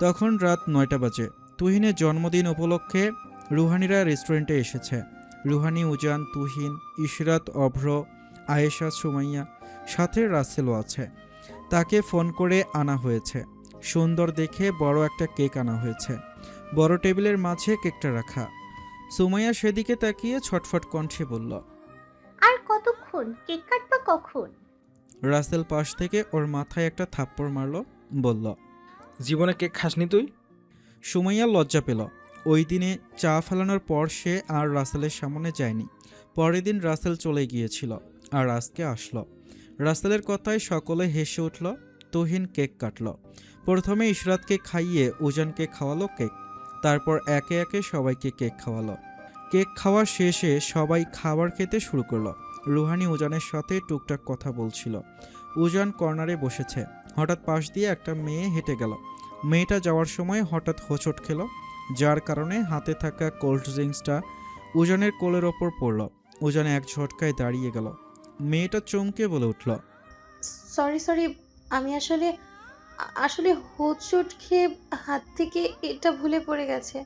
তখন রাত ৯টা বাজে। তুহিনের জন্মদিন উপলক্ষে রুহানিরা রেস্টুরেন্টে এসেছে। রুহানি, উজান, তুহিন, ইশরাত, অভ্র, আয়েশা, সুমাইয়া, সাথে রাসেলও আছে। তাকে ফোন করে আনা হয়েছে। সুন্দর দেখে বড় একটা কেক আনা হয়েছে। বড় টেবিলের মাঝে কেকটা রাখা। সুমাইয়া সেদিকে তাকিয়ে ছটফট কণ্ঠে বলল, আর কতক্ষণ? কেক কাটবা কখন? রাসেল পাশ থেকে ওর মাথায় একটা থাপ্পড় মারল, বলল, জীবনে কেক খাসনি তুই? সুমাইয়া লজ্জা পেল। ওই দিনে চা ফেলানোর পর সে আর রাসেলের সামনে যায়নি। পরের দিন রাসেল চলে গিয়েছিল, আর আজকে আসলো। রাসেলের কথায় সকলে হেসে উঠল। তুহিন কেক কাটল। প্রথমে ইশরাতকে খাইয়ে উজানকে খাওয়ালো কেক। তারপর একে একে সবাইকে কেক খাওয়ালো। কেক খাওয়া শেষে সবাই খাবার খেতে শুরু করলো। রুহানি উজানের সাথে টুকটাক কথা বলছিল। উজান কর্নারে বসেছে। হঠাৎ পাশ দিয়ে একটা মেয়ে হেঁটে গেল। মেয়েটা যাওয়ার সময় হঠাৎ হোঁচট খেল, যার কারণে হাতে থাকা কোল্ড ড্রিঙ্কসটা উজানের কোলের ওপর পড়ল। উজান এক ঝটকায় দাঁড়িয়ে গেল। মেয়েটা চমকে বলে উঠল, সরি সরি, আমি আসলে আসলে হোঁচট খেয়ে হাত থেকে এটা ভুলে পড়ে গেছে।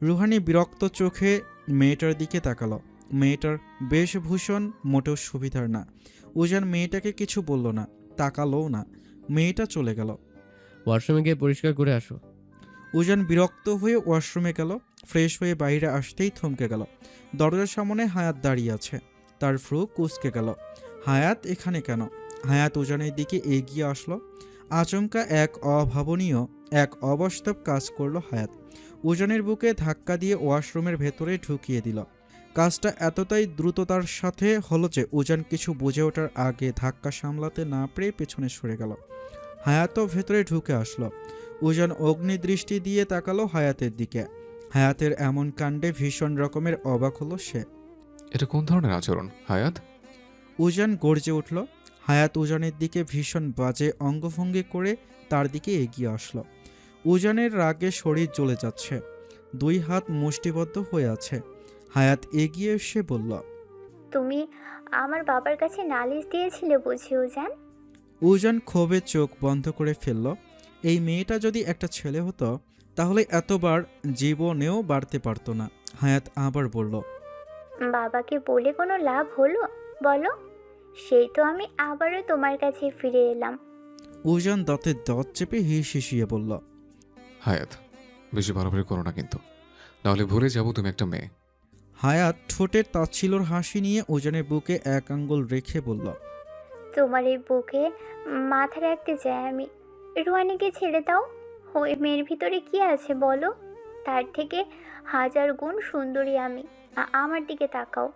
রুহানি বিরক্ত চোখে মেয়েটার দিকে তাকালো। মেয়েটার বেশভূষণ মোটেও সুবিধার না। উজান মেয়েটাকে কিছু বলল না, তাকালোও না। মেয়েটা চলে গেল। ওয়াশরুমে গিয়ে পরিষ্কার করে আসো। উজান বিরক্ত হয়ে ওয়াশরুমে গেল। ফ্রেশ হয়ে বাইরে আসতেই থমকে গেল। দরজার সামনে হায়াত দাঁড়িয়ে আছে। তার ফ্রু কুঁচকে গেল। হায়াত এখানে কেন? হায়াত উজানের দিকে এগিয়ে আসলো। আচমকা এক অভাবনীয়, এক অবাস্তব কাজ করলো হায়াত। উজানের বুকে ধাক্কা দিয়ে ওয়াশরুমের ভেতরে ঢুকিয়ে দিল। কাজটা এতটাই দ্রুততার সাথে হলো যে উজান কিছু বুঝে ওঠার আগে ধাক্কা সামলাতে না পেরে পেছনে সরে গেল। হায়াতও ভেতরে ঢুকে আসলো। উজান অগ্নিদৃষ্টি দিয়ে তাকালো হায়াতের দিকে। হায়াতের এমন কাণ্ডে ভীষণ রকমের অবাক হলো সে। এটা কোন ধরনের আচরণ হায়াত? উজান গর্জে উঠল। হায়াত উজানের দিকে ভীষণ বাজে অঙ্গভঙ্গি করে তার দিকে এগিয়ে আসলো। উজানের রাগে শরীর জ্বলে যাচ্ছে। দুই হাত মুষ্টিবদ্ধ হয়ে আছে। হায়াত এগিয়ে এসে বলল, তুমি আমার বাবার কাছে নালিশ দিয়েছিলে বুঝি উজান? উজান ক্ষোভে চোখ বন্ধ করে ফেলল। এই মেয়েটা যদি একটা ছেলে হতো তাহলে এতবার জীবনেও বাড়তে পারতো না। হায়াত আবার বলল, বাবাকে বলে কোনো লাভ হলো বলো? সেই তো আমি আবারও তোমার কাছে ফিরে এলাম। উজান দাঁতের দাঁত চেপে হিসিয়ে বলল, হায়াত, বেশি বাড়াবাড়ি করো না কিন্তু, নাহলে ভুলে যাবো তুমি একটা মেয়ে। হায়াত ঠোঁটের তাচ্ছিল্যর হাসি নিয়ে উজানের বুকে এক আঙ্গুল রেখে বলল, তোমার এই বুকে মাথা রাখতে চাই আমি। রুহানিকে ছেড়ে দাও। ওই মেয়ের ভিতরে কি আছে বলো? তার থেকে হাজার গুণ সুন্দরী আমি। আমার দিকে তাকাও,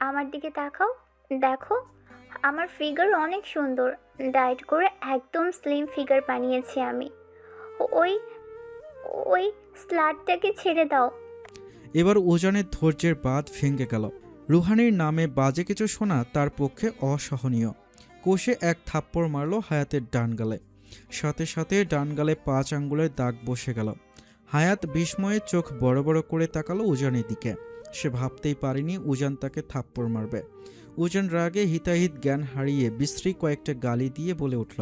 আমার দিকে তাকাও। দেখো, আমার ফিগার অনেক সুন্দর। ডায়েট করে একদম স্লিম ফিগার বানিয়েছি আমি। ওই ওই স্লাটটাকে ছেড়ে দাও। এবার উজানের ধৈর্যের বাঁধ ভেঙে গেল। রুহানির নামে বাজে কিছু শোনা তার পক্ষে অসহনীয়। কষে এক থাপ্পড় মারল হায়াতের ডান গালে। সাথে সাথে ডান গালে 5 আঙ্গুলের দাগ বসে গেল। হায়াত বিস্ময়ে চোখ বড় বড় করে তাকালো উজানের দিকে। সে ভাবতেই পারেনি উজান তাকে থাপ্পড় মারবে। উজান রাগে হিতাহিত জ্ঞান হারিয়ে বিশ্রী কয়েকটা গালি দিয়ে বলে উঠল,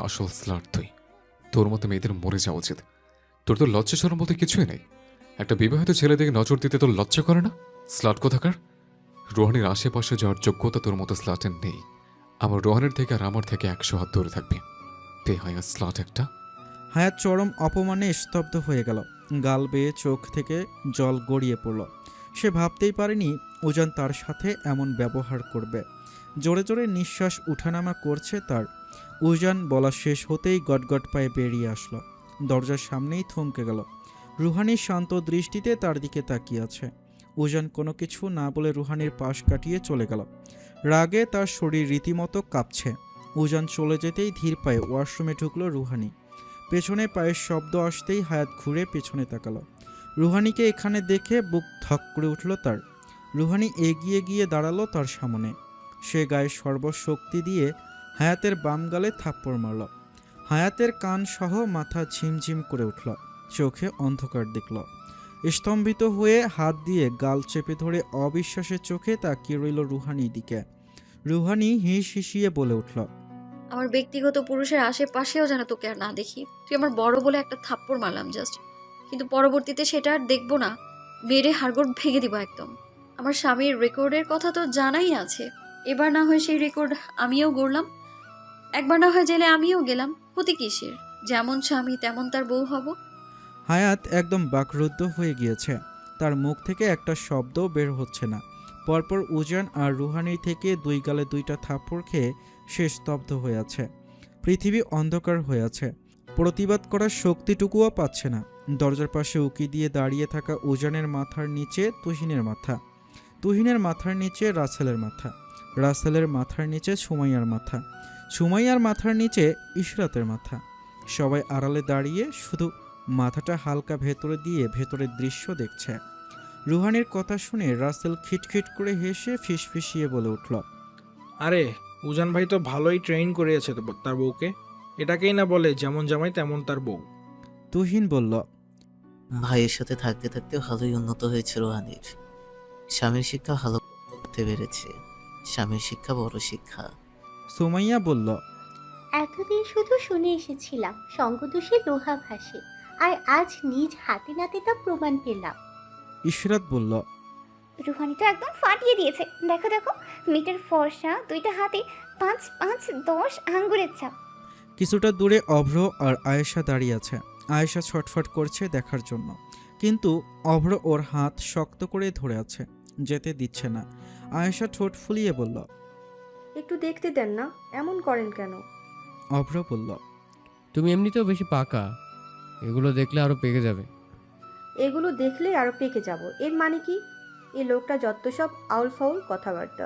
আসল স্লাট তুই। তোর মতো মেয়েদের মরে যাওয়া উচিত। তোর তো লজ্জা শরম বলতে কিছুই নেই। একটা বিবাহিত ছেলে দিকে নজর দিতে তোর লজ্জা করে না? স্লাট কোথাকার। রোহানির আশেপাশে যাওয়ার যোগ্যতা তোর মতো স্লাটের নেই। আমার রোহানের থেকে আর আমার থেকে 100 হাত দূরে থাকবি। তে হয় স্লাট একটা। হায়াত চরম অপমানে স্তব্ধ হয়ে গেল। গাল বেয়ে চোখ থেকে জল গড়িয়ে পড়ল। সে ভাবতেই পারেনি উজান তার সাথে এমন ব্যবহার করবে। জোরে জোরে নিঃশ্বাস উঠানামা করছে তার। উজান বলা শেষ হতেই গটগট পায়ে বেরিয়ে আসলো। দরজার সামনেই থমকে গেল। রুহানির শান্ত দৃষ্টিতে তার দিকে তাকিয়ে আছে। উজান কোনো কিছু না বলে রুহানির পাশ কাটিয়ে চলে গেল। রাগে তার শরীর রীতিমতো কাঁপছে। উজান চলে যেতেই ধীর পায়ে ওয়াশরুমে ঢুকলো রুহানি। পেছনে পায়ের শব্দ আসতেই হায়াত ঘুরে পেছনে তাকালো। রুহানিকে এখানে দেখে বুক ধক করে উঠল তার। রুহানি এগিয়ে গিয়ে দাঁড়ালো তার সামনে। সে গায়ে সর্বশক্তি দিয়ে হায়াতের বাম গালে থাপ্পড় মারল। হায়াতের কান সহ মাথা ঝিমঝিম করে উঠল। চোখে অন্ধকার দেখল। স্তম্ভিত হয়ে হাত দিয়ে গাল চেপে ধরে অবিশ্বাসের চোখে তাকিয়ে রইল রুহানির দিকে। রুহানি হিস হিসিয়ে বলে উঠল, আমার ব্যক্তিগত পুরুষের আশেপাশেও যেন তোকে আর না দেখি। তুই আমার বড় বলে একটা থাপ্পড় মারলাম জাস্ট, কিন্তু পরবর্তীতে সেটা আর দেখবো না, মেরে হাড়গোড় ভেঙে দিব একদম। আমার স্বামীর রেকর্ডের কথা তো জানাই আছে, এবার না হয় সেই রেকর্ড আমিও গড়লাম, একবার না হয় জেলে আমিও গেলাম, ক্ষতি কিসের? যেমন স্বামী তেমন তার বউ হব। হায়াত একদম বাকরুদ্ধ হয়ে গিয়েছে। তার মুখ থেকে একটা শব্দও বের হচ্ছে না। পরপর উজান আর রুহানির থেকে দুই গালে দুইটা থাপ্পড় খেয়ে সে স্তব্ধ হয়ে আছে। পৃথিবী অন্ধকার হয়ে আছে। প্রতিবাদ করার শক্তিটুকুও পাচ্ছে না। দরজার পাশে উকি দিয়ে দাঁড়িয়ে থাকা উজানের মাথার নিচে তুহিনের মাথা, তুহিনের মাথার নিচে রাসেলের মাথা, রাসেলের মাথার নিচে সুমাইয়ার মাথা, সুমাইয়ার মাথার নিচে ইশরাতের মাথা। সবাই আড়ালে দাঁড়িয়ে শুধু মাথাটা হালকা ভেতরে দিয়ে ভেতরের দৃশ্য দেখছে। রুহানির কথা শুনে রাসেল খিটখিট করে হেসে ফিসফিসিয়ে বলে উঠল, আরে উজান ভাই তো ভালোই ট্রেন করিয়েছে তার বউকে, এটাকেই না বলে যেমন জামাই তেমন তার বউ। তুহিন বলল, ভাইয়ের সাথে থাকতে থাকতে ভালোই উন্নত হয়েছে রোহানির। স্বামীর শিক্ষা ভালো করতে পেরেছে। স্বামীর শিক্ষা বড় শিক্ষা। সুমাইয়া বলল, এতদিন শুধু শুনে এসেছিলাম সঙ্গদোষে লোহা ভাসে, আর আজ নিজ হাতে নাতে তা প্রমাণ পেলাম। ইশরাত বলল, রুহানি তো একদম ফাটিয়ে দিয়েছে। দেখো দেখো, মিটার ফর্সা, দুইটা হাতে 5, 5, 10 আঙ্গুরের ছাপ। কিছুটা দূরে অভ্র আর আয়েশা দাঁড়িয়ে আছে। আয়েশা ছটফট করছে দেখার জন্য, কিন্তু অভ্র ওর হাত শক্ত করে ধরে আছে, যেতে দিচ্ছে না। আয়েশা ঠোঁট ফুলিয়ে বলল, একটু দেখতে দেন না, এমন করেন কেন? অভ্র বলল, তুমি এমনিতেও বেশি পাকা, এগুলো দেখলে আরো পেকে যাবে। এগুলো দেখলে আরো পেকে যাব, এর মানে কি? এই লোকটা যত সব আউল ফাউল কথাবার্তা।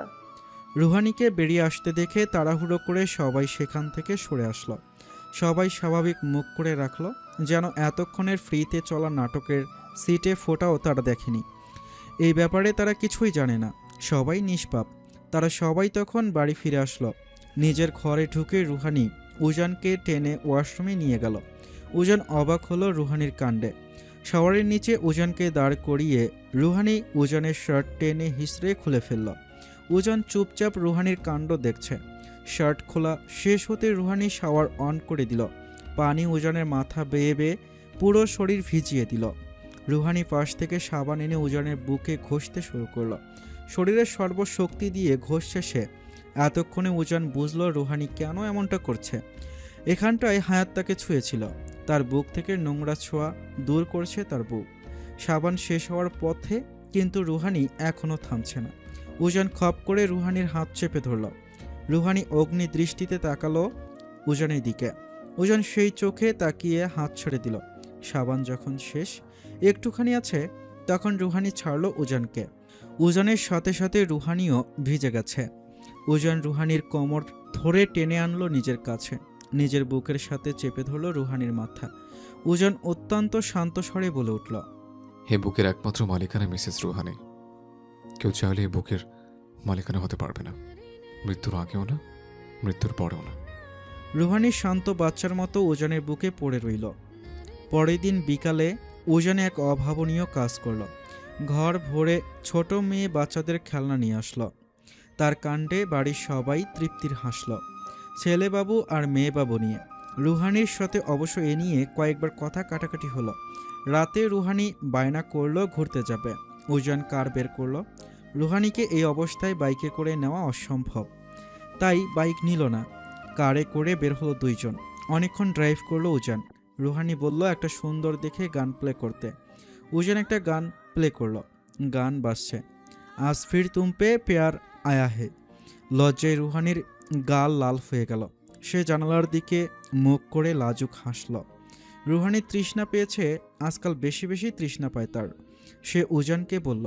রুহানিকে বেরিয়ে আসতে দেখে তাড়াহুড়ো করে সবাই সেখান থেকে সরে আসলো। সবাই স্বাভাবিক মুখ করে রাখলো, যেন এতক্ষণের ফ্রিতে চলা নাটকের সিটে ফোটাও তারা দেখেনি। এই ব্যাপারে তারা কিছুই জানে না, সবাই নিষ্পাপ। তারা সবাই তখন বাড়ি ফিরে আসলো। নিজের ঘরে ঢুকে রুহানি উজানকে টেনে ওয়াশরুমে নিয়ে গেল। উজান অবাক হলো রুহানির কাণ্ডে। শাওয়ারের নিচে উজানকে দাঁড় করিয়ে রুহানি উজানের শার্ট টেনে হিসড়ে খুলে ফেলল। উজান চুপচাপ রুহানির কাণ্ড দেখছে। শার্ট খোলা শেষ হতে রুহানি শাওয়ার অন করে দিল। পানি উজানের মাথা বেয়ে বেয়ে পুরো শরীর ভিজিয়ে দিল। রুহানি পাশ থেকে সাবান এনে উজানের বুকে ঘষতে শুরু করলো। শরীরের সর্বশক্তি দিয়ে ঘষছে সে। এতক্ষণে উজান বুঝল রুহানি কেন এমনটা করছে। এখানটায় হায়াত তাকে ছুঁয়েছিল, তার বুক থেকে নোংরা ছোঁয়া দূর করছে তার বুক। সাবান শেষ হওয়ার পথে, কিন্তু রুহানি এখনও থামছে না। উজান খপ করে রুহানির হাত চেপে ধরল। রুহানি অগ্নি দৃষ্টিতে তাকালো উজানের দিকে। উজান সেই চোখে তাকিয়ে হাত ছেড়ে দিল। সাবান যখন শেষ একটুখানি আছে, তখন রুহানি ছাড়ল উজানকে। উজানের সাথে সাথে রুহানিও ভিজে গেছে। উজান রুহানির কোমর ধরে টেনে আনলো নিজের কাছে, নিজের বুকের সাথে চেপে ধরল রুহানির মাথা। উজান অত্যন্ত শান্ত স্বরে বলে উঠল, হে বুকের একমাত্র মালিকানা মিসেস রুহানি। কেউ চাইলে এই বুকের মালিকানা হতে পারবে না, মৃত্যুর আগেও না, মৃত্যুর পরেও না। রুহানি শান্ত বাচ্চার মতো উজানের বুকে পড়ে রইল। পরের দিন বিকালে উজানে এক অভাবনীয় কাজ করল। ঘর ভরে ছোট মেয়ে বাচ্চাদের খেলনা নিয়ে আসলো। তার কাণ্ডে বাড়ির সবাই তৃপ্তির হাসল, ছেলেবাবু আর মেয়েবাবু নিয়ে। রুহানির সাথে অবশ্য এ নিয়ে কয়েকবার কথা কাটাকাটি হলো। রাতে রুহানি বায়না করলো ঘুরতে যাবে। উজান কার বের করলো। রুহানিকে এই অবস্থায় বাইকে করে নেওয়া অসম্ভব, তাই বাইক নিল না। কারে করে বের হলো দুইজন। অনেকক্ষণ ড্রাইভ করলো উজান। রুহানি বলল একটা সুন্দর দেখে গান প্লে করতে। উজান একটা গান প্লে করলো। গান বাজছে, আজ ফির তুম পে প্যার আয়া হে। লজ্জায় রুহানির গাল লাল হয়ে গেল। সে জানালার দিকে মুখ করে লাজুক হাসল। রুহানি তৃষ্ণা পেয়েছে, আজকাল বেশি বেশি তৃষ্ণা পায় তার। সে উজানকে বলল,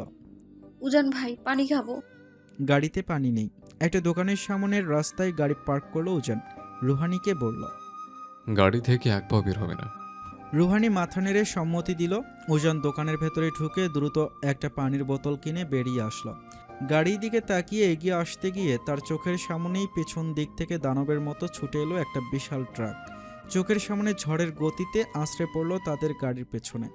উজান ভাই, পানি খাবো। গাড়িতে পানি নেই। একটা দোকানের সামনের রাস্তায় গাড়ি পার্ক করলো উজান। রুহানিকে বলল, গাড়ি থেকে এক পাও বের হবে না। রুহানি মাথা নেড়ে সম্মতি দিল। উজান দোকানের ভেতরে ঢুকে দ্রুত একটা পানির বোতল কিনে বেরিয়ে আসলো। গাড়ির দিকে তাকিয়ে এগিয়ে আসতে গিয়ে তার চোখের সামনেই পেছন দিক থেকে দানবের মতো ছুটে এলো একটা বিশাল ট্রাক। চোখের সামনে ঝড়ের গতিতে আছড়ে পড়ল তাদের গাড়ির পেছনে।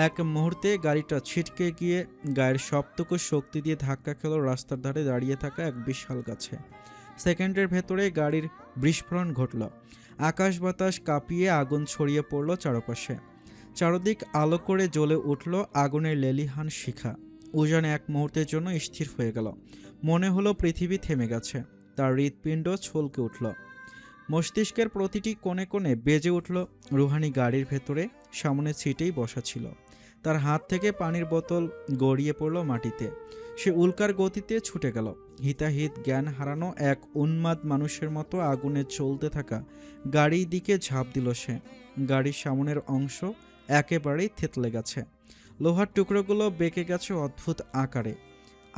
এক মুহূর্তে গাড়িটা ছিটকে গিয়ে গায়ের সবটুকু শক্তি দিয়ে ধাক্কা খেল রাস্তার ধারে দাঁড়িয়ে থাকা এক বিশাল গাছে। সেকেন্ডের ভেতরে গাড়ির বিস্ফোরণ ঘটল। আকাশ বাতাস কাঁপিয়ে আগুন ছড়িয়ে পড়ল চারপাশে। চারদিক আলো করে জ্বলে উঠল আগুনের লেলিহান শিখা। উজান এক মুহূর্তের জন্য স্থির হয়ে গেল। মনে হলো পৃথিবী থেমে গেছে। তার হৃৎপিণ্ড ছলকে উঠল। মস্তিষ্কের প্রতিটি কোণে কোণে বেজে উঠল। রুহানি গাড়ির ভেতরে সামনে সিটেই বসা ছিল। তার হাত থেকে পানির বোতল গড়িয়ে পড়ল মাটিতে। সে উল্কার গতিতে ছুটে গেল। হিতাহিত জ্ঞান হারানো এক উন্মাদ মানুষের মতো আগুনে চলতে থাকা গাড়ির দিকে ঝাঁপ দিল সে। গাড়ির সামনের অংশ একেবারেই থেতলে গেছে। লোহার টুকরোগুলো বেঁকে গেছে অদ্ভুত আকারে।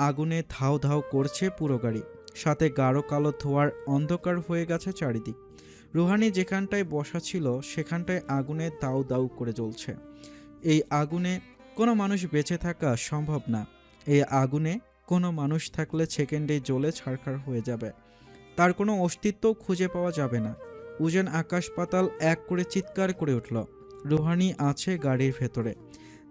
আগুনে ধাও ধাও করছে পুরো গাড়ি। সাথে গাঢ় কালো ধোঁয়ার অন্ধকার হয়ে গেছে চারিদিক। রুহানি যেখানটায় বসা ছিল সেখানটায় আগুনে দাউ দাউ করে জ্বলছে। এই আগুনে কোনো মানুষ বেঁচে থাকা সম্ভব না। এই আগুনে কোনো মানুষ থাকলে সেকেন্ডেই জ্বলে ছারখার হয়ে যাবে। তার কোনো অস্তিত্ব খুঁজে পাওয়া যাবে না। উজান আকাশ পাতাল এক করে চিৎকার করে উঠল। রুহানি আছে গাড়ির ভেতরে।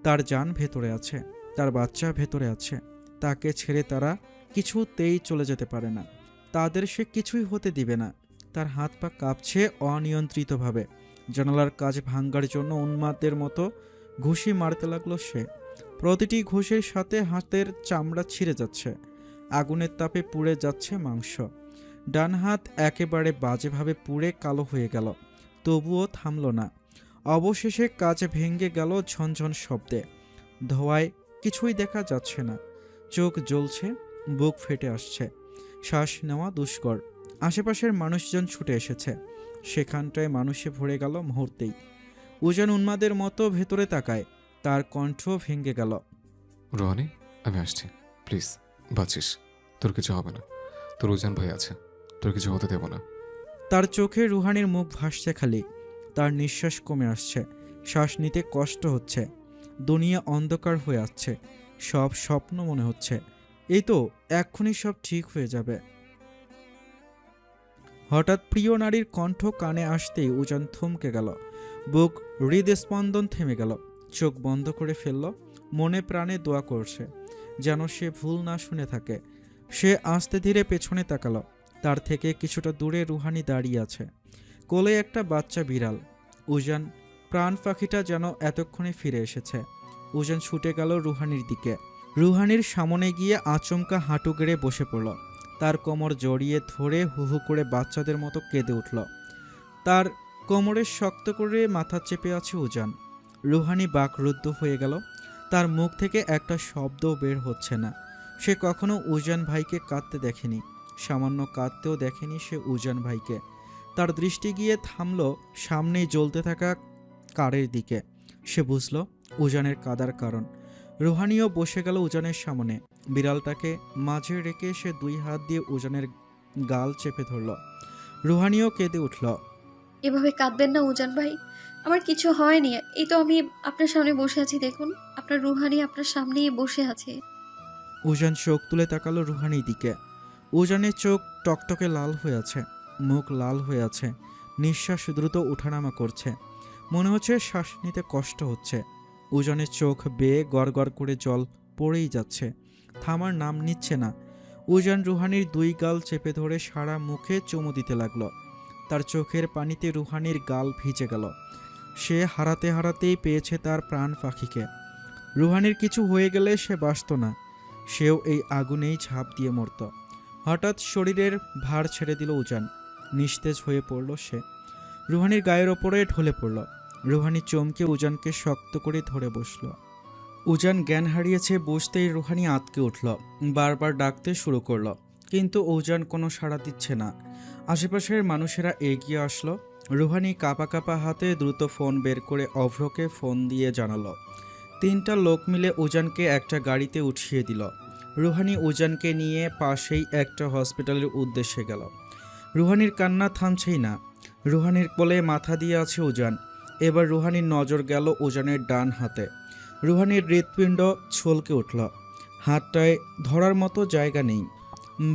তার জান ভেতরে আছে। তার বাচ্চা ভেতরে আছে। তাকে ছেড়ে তারা কিছুতেই চলে যেতে পারে না। তাদের সে কিছুই হতে দিবে না। তার হাত পা কাঁপছে অনিয়ন্ত্রিতভাবে। জানালার কাজ ভাঙ্গার জন্য উন্মাদের মতো ঘুষি মারতে লাগলো সে। প্রতিটি ঘুষের সাথে হাতের চামড়া ছিঁড়ে যাচ্ছে। আগুনের তাপে পুড়ে যাচ্ছে মাংস। ডান হাত একেবারে বাজেভাবে পুড়ে কালো হয়ে গেল। তবুও থামল না। অবশেষে কাজ ভেঙে গেল ঝনঝন শব্দে। ধোঁয়ায় কিছুই দেখা যাচ্ছে না। চোখ জ্বলছে, বুক ফেটে আসছে। শ্বাস নেওয়া দুষ্কর। আশেপাশের মানুষজন ছুটে এসেছে। সেখানটায় মানুষে ভরে গেল মুহূর্তেই। উজান উন্মাদের মতো ভেতরে তাকায়। তার কণ্ঠ ভেঙে গেল। রোহানি, আমি আসছি, প্লিজ বাঁচিস। তোর কিছু হবে না। তোর উজান ভাই আছে, তোর কিছু হতে দেব না। তার চোখে রুহানির মুখ ভাসছে খালি। তার নিঃশ্বাস কমে আসছে। শ্বাস নিতে কষ্ট হচ্ছে। দুনিয়া অন্ধকার হয়ে আসছে। সব স্বপ্ন মনে হচ্ছে। এই তো এক্ষুনি সব ঠিক হয়ে যাবে। হঠাৎ প্রিয় নারীর কণ্ঠ কানে আসতেই উজান থমকে গেল। বুক হৃদস্পন্দন থেমে গেল। চোখ বন্ধ করে ফেলল। মনে প্রাণে দোয়া করছে যেন সে ভুল না শুনে থাকে। সে আস্তে ধীরে পেছনে তাকালো। তার থেকে কিছুটা দূরে রুহানি দাঁড়িয়ে আছে। কোলে একটা বাচ্চা বিড়াল। উজান প্রাণ পাখিটা যেন এতক্ষণে ফিরে এসেছে। উজান ছুটে গেল রুহানির দিকে। রুহানির সামনে গিয়ে আচমকা হাঁটু গেড়ে বসে পড়ল। তার কোমর জড়িয়ে ধরে হুহু করে বাচ্চাদের মতো কেঁদে উঠল। তার কোমরে শক্ত করে মাথা চেপে আছে উজান। রুহানি বাকরুদ্ধ হয়ে গেল। তার মুখ থেকে একটা শব্দও বের হচ্ছে না। সে কখনো উজান ভাইকে কাঁদতে দেখেনি। সামান্য কাঁদতেও দেখেনি সে উজান ভাইকে। তার দৃষ্টি গিয়ে থামল সামনেই জ্বলতে থাকা কারের দিকে। সে বুঝল উজানের কাদার কারণ। রুহানিও বসে গেল উজানের সামনে। বিড়ালটাকে মাঝে রেখে সে দুই হাত দিয়ে উজানের গাল চেপে ধরল। রুহানিও কেঁদে উঠল। এভাবে কাঁদবেন না উজান ভাই, আমার কিছু হয়নি। এই তো আমি আপনার সামনে বসে আছি, দেখুন আপনার রুহানি আপনার সামনেই বসে আছে। উজান চোখ তুলে তাকালো রুহানির দিকে। উজানের চোখ টকটকে লাল হয়ে আছে। মুখ লাল হয়ে আছে। নিঃশ্বাস দ্রুত ওঠানামা করছে। মনে হচ্ছে শ্বাস নিতে কষ্ট হচ্ছে। উজানের চোখ বেয়ে গড়গড় করে জল পড়েই যাচ্ছে। থামার নাম নিচ্ছে না। উজান রুহানির দুই গাল চেপে ধরে সারা মুখে চুমু দিতে লাগলো। তার চোখের পানিতে রুহানির গাল ভিজে গেল। সে হারাতে হারাতেই পেয়েছে তার প্রাণ পাখিকে। রুহানির কিছু হয়ে গেলে সে বাঁচত না। সেও এই আগুনেই ঝাঁপ দিয়ে মরত। হঠাৎ শরীরের ভার ছেড়ে দিল উজান। নিস্তেজ হয়ে পড়ল সে। রুহানির গায়ের ওপরে ঢলে পড়ল। রুহানি চমকে উজানকে শক্ত করে ধরে বসল। উজান জ্ঞান হারিয়েছে বুঝতেই রুহানি আঁতকে উঠল। বারবার ডাকতে শুরু করলো, কিন্তু উজান কোনো সাড়া দিচ্ছে না। আশেপাশের মানুষেরা এগিয়ে আসলো। রুহানি কাঁপা কাঁপা হাতে দ্রুত ফোন বের করে অভ্রকে ফোন দিয়ে জানালো। 3টা লোক মিলে উজানকে একটা গাড়িতে উঠিয়ে দিল। রুহানি উজানকে নিয়ে পাশেই একটা হসপিটালের উদ্দেশ্যে গেল। রুহানির কান্না থামছেই না। রুহানির কোলে মাথা দিয়ে আছে উজান। এবার রুহানির নজর গেল উজানের ডান হাতে। রুহানির হৃৎপিণ্ড ছলকে উঠল। হাতটায় ধরার মতো জায়গা নেই।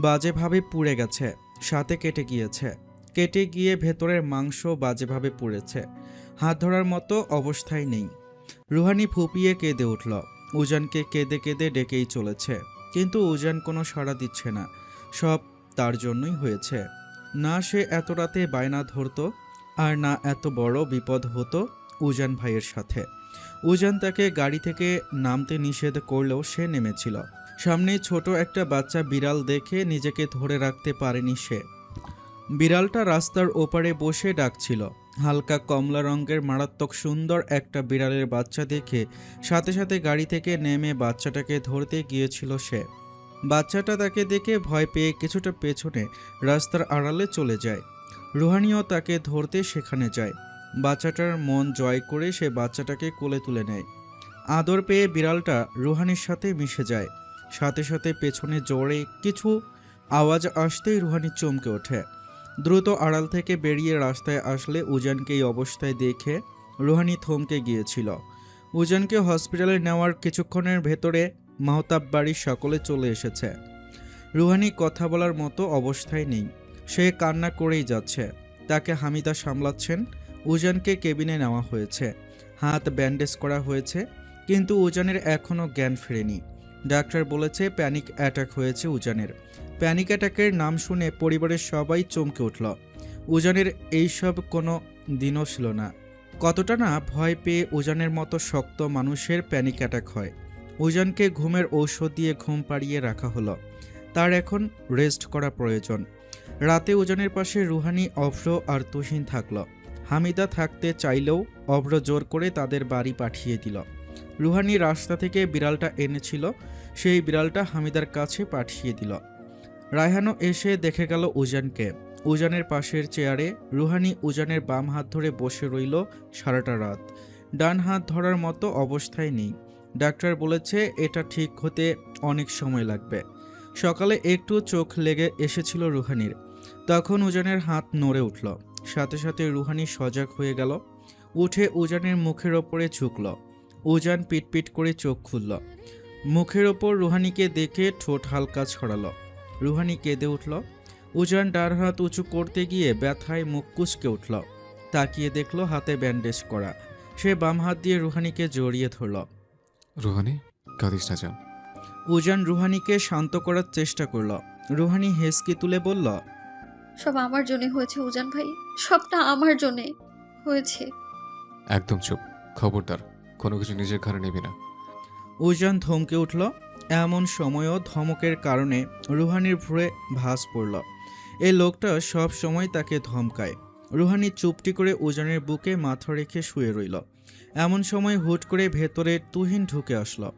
বাজেভাবে পুড়ে গেছে। সাথে কেটে গিয়েছে। কেটে গিয়ে ভেতরের মাংস বাজেভাবে পুড়েছে। হাত ধরার মতো অবস্থায় নেই। রুহানি ফুপিয়ে কেঁদে উঠল। উজানকে কেঁদে কেঁদে ডেকেই চলেছে, কিন্তু উজান কোনো সাড়া দিচ্ছে না। সব তার জন্যই হয়েছে। না সে এত রাতে বায়না ধরতো, আর না এত বড় বিপদ হতো উজান ভাইয়ের সাথে। উজান তাকে গাড়ি থেকে নামতে নিষেধ করলেও সে নেমেছিল। সামনে ছোট একটা বাচ্চা বিড়াল দেখে নিজেকে ধরে রাখতে পারেনি সে। বিড়ালটা রাস্তার ওপারে বসে ডাকছিল। হালকা কমলা রঙের মারাত্মক সুন্দর একটা বিড়ালের বাচ্চা দেখে সাথে সাথে গাড়ি থেকে নেমে বাচ্চাটাকে ধরতে গিয়েছিল সে। বাচ্চাটা তাকে দেখে ভয় পেয়ে কিছুটা পেছনে রাস্তার আড়ালে চলে যায়। রুহানিও তাকে ধরতে সেখানে যায়। বাচ্চাটার মন জয় করে সে বাচ্চাটাকে কোলে তুলে নেয়। আদর পেয়ে বিড়ালটা রুহানির সাথে মিশে যায়। সাথে সাথে পেছনে জোরে কিছু আওয়াজ আসতেই রুহানি চমকে ওঠে। দ্রুত আড়াল থেকে বেরিয়ে রাস্তায় আসলে উজানকে এই অবস্থায় দেখে রুহানি থমকে গিয়েছিল। উজানকে হসপিটালে নেওয়ার কিছুক্ষণের ভেতরে মাহতাব বাড়ির সকলে চলে এসেছে। রুহানি কথা বলার মতো অবস্থায় নেই, সে কান্না করেই যাচ্ছে। তাকে হামিদা সামলাচ্ছেন। উজানকে কেবিনে নেওয়া হয়েছে, হাত ব্যান্ডেজ করা হয়েছে, কিন্তু উজানের এখনও জ্ঞান ফেরেনি। ডাক্তার বলেছে প্যানিক অ্যাটাক হয়েছে উজানের। প্যানিক অ্যাটাকের নাম শুনে পরিবারের সবাই চমকে উঠল। উজানের এইসব কোনো দিনও ছিল না। কতটা না ভয় পেয়ে উজানের মতো শক্ত মানুষের প্যানিক অ্যাটাক হয়। উজানকে ঘুমের ঔষধ দিয়ে ঘুম পাড়িয়ে রাখা হলো। তার এখন রেস্ট করা প্রয়োজন। রাতে উজানের পাশে রুহানি, অভ্র আর তুহিন থাকল। হামিদা থাকতে চাইলেও অভ্র জোর করে তাদের বাড়ি পাঠিয়ে দিল। রুহানি রাস্তা থেকে বিড়ালটা এনেছিল, সেই বিড়ালটা হামিদার কাছে পাঠিয়ে দিল। রায়হানও এসে দেখে গেল উজানকে। উজানের পাশের চেয়ারে রুহানি উজানের বাম হাত ধরে বসে রইল সারাটা রাত। ডান হাত ধরার মতো অবস্থায় নেই। ডাক্তার বলেছে এটা ঠিক হতে অনেক সময় লাগবে। সকালে একটু চোখ লেগে এসেছিল রুহানির, তখন উজানের হাত নড়ে উঠল। সাথে সাথে রুহানি সজাগ হয়ে গেল। উঠে উজানের মুখের ওপরে ঝুঁকল। উজান পিটপিট করে চোখ খুলল। মুখের ওপর রুহানিকে দেখে ঠোঁট হালকা ছড়ালো। রুহানি কেঁদে উঠল। উজান ডান হাত উঁচু করতে গিয়ে ব্যথায় মুখ কুঁচকে উঠল। তাকিয়ে দেখল হাতে ব্যান্ডেজ করা। সে বাম হাত দিয়ে রুহানিকে জড়িয়ে ধরল। রুহানি, কাঁদিস না যান। উজান রুহানিকে শান্ত করার চেষ্টা করল। রুহানি হেসকি তুলে বলল, সব আমার জন্য হয়েছে উজান ভাই, সবটা আমার জন্যে হয়েছে। একদম চুপ, খবরদার কোনো কিছু নিজের ঘরে নেবি না। উজান ধমকে উঠল। এমন সময়ও ধমকের কারণে রুহানির ভুঁড়ে ভাঁজ পড়ল। এই লোকটা সব সময় তাকে ধমকায়। রুহানি চুপটি করে উজানের বুকে মাথা রেখে শুয়ে রইল। এমন সময় হুট করে ভেতরে তুহিন ঢুকে আসলো।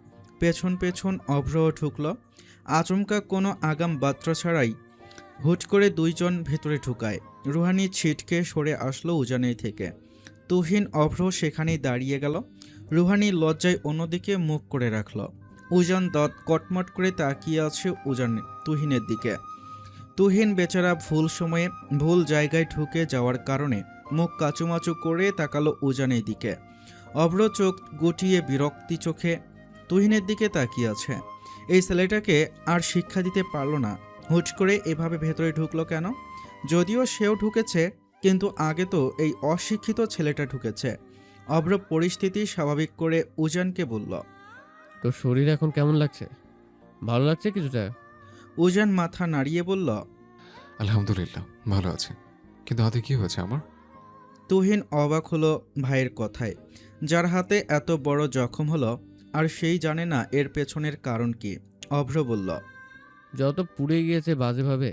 পেছন পেছন অভ্রও ঢুকল। আচমকা কোনো আগাম বার্তা ছাড়াই হুট করে দুইজন ভেতরে ঢুকায়। রুহানি ছিটকে সরে আসলো উজানের থেকে। তুহিন, অভ্র সেখানেই দাঁড়িয়ে গেল। রুহানি লজ্জায় অন্যদিকে মুখ করে রাখল। উজান দাঁত কটমট করে তাকিয়ে আছে তুহিনের দিকে। তুহিন বেচারা ভুল সময়ে ভুল জায়গায় ঢুকে যাওয়ার কারণে মুখ কাচুমাচু করে তাকালো উজানের দিকে। অভ্র চোখ গুটিয়ে বিরক্তি চোখে তুহিনের দিকে তাকিয়ে আছে। এই ছেলেটাকে আর শিক্ষা দিতে পারল না। হুট করে এভাবে ভেতরে ঢুকলো কেন? যদিও সেও ঢুকেছে, কিন্তু আগে তো এই অশিক্ষিত ছেলেটা ঢুকেছে। অভ্র পরিস্থিতি স্বাভাবিক করে উজানকে বলল, তোর শরীর এখন কেমন লাগছে? ভালো লাগছে কিছুটা? উজান মাথা নাড়িয়ে বলল, আলহামদুলিল্লাহ ভালো আছে, কিন্তু হাতে কি হয়েছে আমার? তুহিন অবাক হলো ভাইয়ের কথায়। যার হাতে এত বড় জখম হলো আর সেই জানে না এর পেছনের কারণ কি। অভ্র বলল, যত পুড়ে গিয়েছে বাজেভাবে,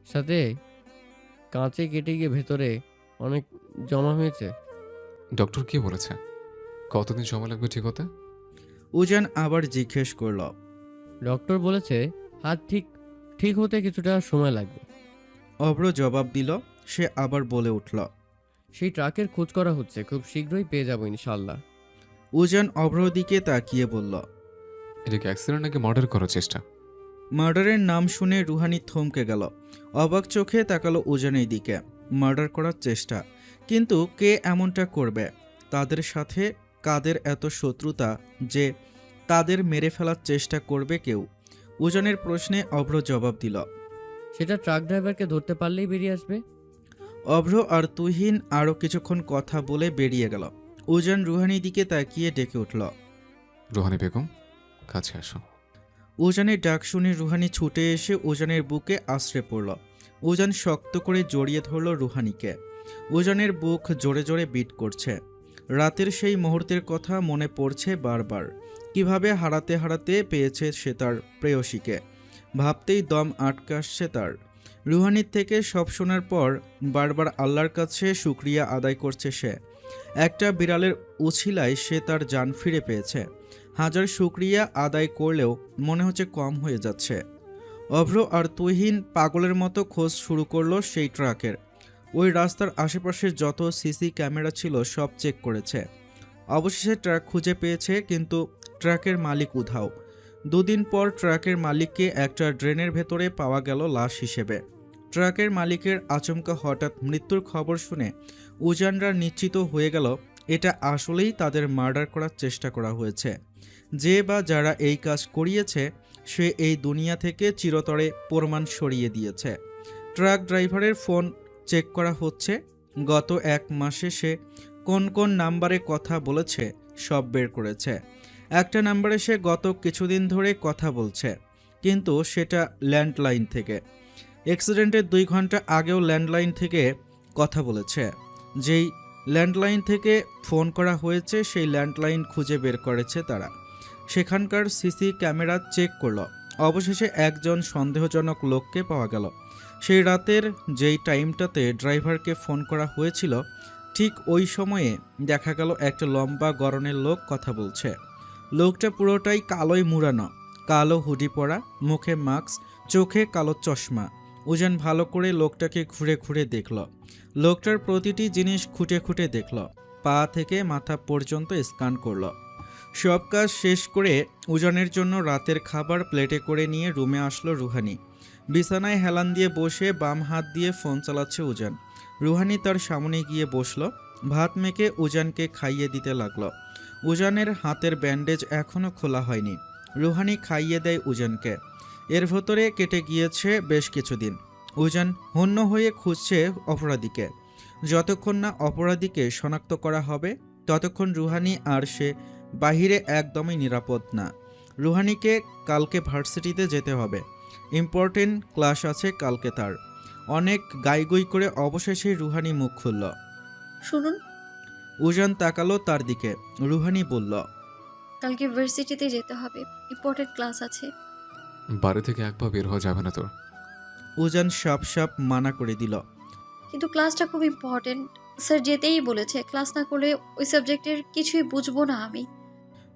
সাথে কাঁচে কেটে গিয়ে ভেতরে অনেক জমা হয়েছে। ডক্টর কি বলেছে? কতদিন সময় লাগবে ঠিক হতে? উজান আবার জিজ্ঞেস করল। ডক্টর বলেছে হাত ঠিক হতে কিছুটা সময় লাগবে। অভ্র জবাব দিল। সে আবার বলে উঠল, সেই ট্রাকের খোঁজ করা হচ্ছে, খুব শীঘ্রই পেয়ে যাবো ইনশাল্লাহ। উজান অভ্র দিকে তাকিয়ে বলল, এটা কি অ্যাক্সিডেন্ট নাকি মার্ডার করার চেষ্টা? মার্ডারের নাম শুনে রুহানি থমকে গেল। অবাক চোখে তাকালো উজানের দিকে। মার্ডার করার চেষ্টা? কিন্তু কে এমনটা করবে? তাদের সাথে কাদের এত শত্রুতা যে তাদের মেরে ফেলার চেষ্টা করবে কেউ? উজানের প্রশ্নে অভ্র জবাব দিল, সেটা ট্রাক ড্রাইভারকে ধরতে পারলেই বেরিয়ে আসবে। অভ্র আর তুহিন আরও কিছুক্ষণ কথা বলে বেরিয়ে গেল। উজান রুহানির দিকে তাকিয়ে ডেকে উঠল, রোহানি বেগম, কাছে আসো। উজানের ডাক শুনে রুহানি ছুটে এসে উজানের বুকে আশ্রে পড়ল। উজান শক্ত করে জড়িয়ে ধরল রুহানিকে। উজানের বুক জোরে জোরে বিট করছে। রাতের সেই মুহূর্তের কথা মনে পড়ছে বারবার। কিভাবে হারাতে হারাতে পেয়েছে সে তার প্রেয়সীকে, ভাবতেই দম আটকে আসছে তার। রুহানির থেকে সব শোনার পর বারবার আল্লাহর কাছে শুকরিয়া আদায় করছে সে। একটা বিড়ালের উছিলায় সে তার জান ফিরে পেয়েছে। হাজার শুকরিয়া আদায় করলেও মনে হচ্ছে কম হয়ে যাচ্ছে। অভ্র আর তুহিন পাগলের মতো খোঁজ শুরু করলো সেই ট্রাকের। ওই রাস্তার আশেপাশে যত সিসি ক্যামেরা ছিল সব চেক করেছে। অবশেষে ট্রাক খুঁজে পেয়েছে, কিন্তু ট্রাকের মালিক উধাও। দুদিন পর ট্রাকের মালিককে একটা ড্রেনের ভেতরে পাওয়া গেল লাশ হিসেবে। ট্রাকের মালিকের আচমকা হঠাৎ মৃত্যুর খবর শুনে উজানরা নিশ্চিত হয়ে গেল এটা আসলেই তাদের মার্ডার করার চেষ্টা করা হয়েছে। যে বা যারা এই কাজ করিয়েছে সে এই দুনিয়া থেকে চিরতরে প্রমাণ সরিয়ে দিয়েছে। ট্রাক ড্রাইভারের ফোন চেক করা হচ্ছে। গত 1 মাসে সে কোন কোন নাম্বারে কথা বলেছে সব বের করেছে। একটা নাম্বারে সে গত কিছুদিন ধরে কথা বলছে, কিন্তু সেটা ল্যান্ডলাইন থেকে। অ্যাক্সিডেন্টের 2 ঘন্টা আগেও ল্যান্ডলাইন থেকে কথা বলেছে। যেই ল্যান্ডলাইন থেকে ফোন করা হয়েছে সেই ল্যান্ডলাইন খুঁজে বের করেছে তারা। সেখানকার সিসি ক্যামেরা চেক করলো। অবশেষে একজন সন্দেহজনক লোককে পাওয়া গেল। সেই রাতের যেই টাইমটাতে ড্রাইভারকে ফোন করা হয়েছিল ঠিক ওই সময়ে দেখা গেল একটা লম্বা গড়নের লোক কথা বলছে। লোকটা পুরোটাই কালোয় মুড়ানো, কালো হুডি পরা, মুখে মাস্ক, চোখে কালো চশমা। উজান ভালো করে লোকটাকে ঘুরে ঘুরে দেখল। লোকটার প্রতিটি জিনিস খুঁটে খুঁটে দেখল, পা থেকে মাথা পর্যন্ত স্ক্যান করল। সব কাজ শেষ করে উজানের জন্য রাতের খাবার প্লেটে করে নিয়ে রুমে আসলো রুহানি। বিছানায় হেলান দিয়ে বসে বাম হাত দিয়ে ফোন চালাচ্ছে উজান। রুহানি তার সামনে গিয়ে বসলো, ভাত মেখে উজানকে খাইয়ে দিতে লাগলো। উজানের হাতের ব্যান্ডেজ এখনও খোলা হয়নি। রুহানি খাইয়ে দেয় উজানকে। এর ভেতরে কেটে গিয়েছে বেশ কিছুদিন। উজান হন্য হয়ে খুঁজছে অপরাধীকে। যতক্ষণ না অপরাধীকে শনাক্ত করা হবে ততক্ষণ রুহানি আর সে বাহিরে একদমই নিরাপদ না। রুহানিকে কালকে ভার্সিটিতে যেতে হবে। ইম্পর্টেন্ট ক্লাস আছে কালকে তার। অনেক গাইগুই করে অবশেষে রুহানি মুখ খুলল। শুনুন, উজান তাকালো তার দিকে। রুহানি বলল, কালকে ভার্সিটিতে যেতে হবে, ইম্পর্টেন্ট ক্লাস আছে। বাড়ি থেকে এক পা বের হওয়া যাবে না তোর। উজান সাপ সাপ মানা করে দিল। কিন্তু ক্লাসটা খুব ইম্পর্টেন্ট, স্যার যেতেই বলেছে। ক্লাস না করলে ওই সাবজেক্টের কিছুই বুঝবো না আমি।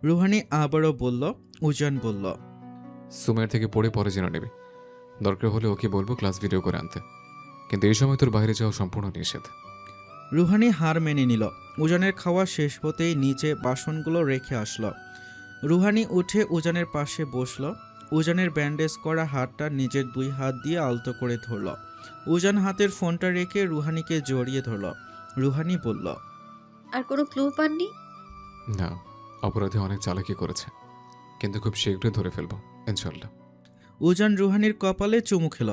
রুহানি আবারও বলল। উজান বলল, সুমের থেকে পড়ে পরে জেনে নেবে। দরকার হলে ওকে বলবো ক্লাস ভিডিও করে আনতে, কিন্তু এই সময় তোর বাইরে যাওয়া সম্পূর্ণ নিষেধ। রুহানি হার মেনে নিল। উজানের খাওয়া শেষ হতেই নিচে বাসনগুলো রেখে আসলো। রুহানি উঠে উজানের পাশে বসলো। উজানের ব্যান্ডেজ করা হাতটা নিজের 2 হাত দিয়ে আলতো করে ধরল। উজান হাতের ফোনটা রেখে রুহানিকে জড়িয়ে ধরল। রুহানি বলল, আর কোনো ক্লু পাননি? না, অপরাধী অনেক চালাকি করেছে, কিন্তু খুব শীঘ্রই ধরে ফেলবো ইনশাল্লাহ। উজান রুহানির কপালে চুমু খেল।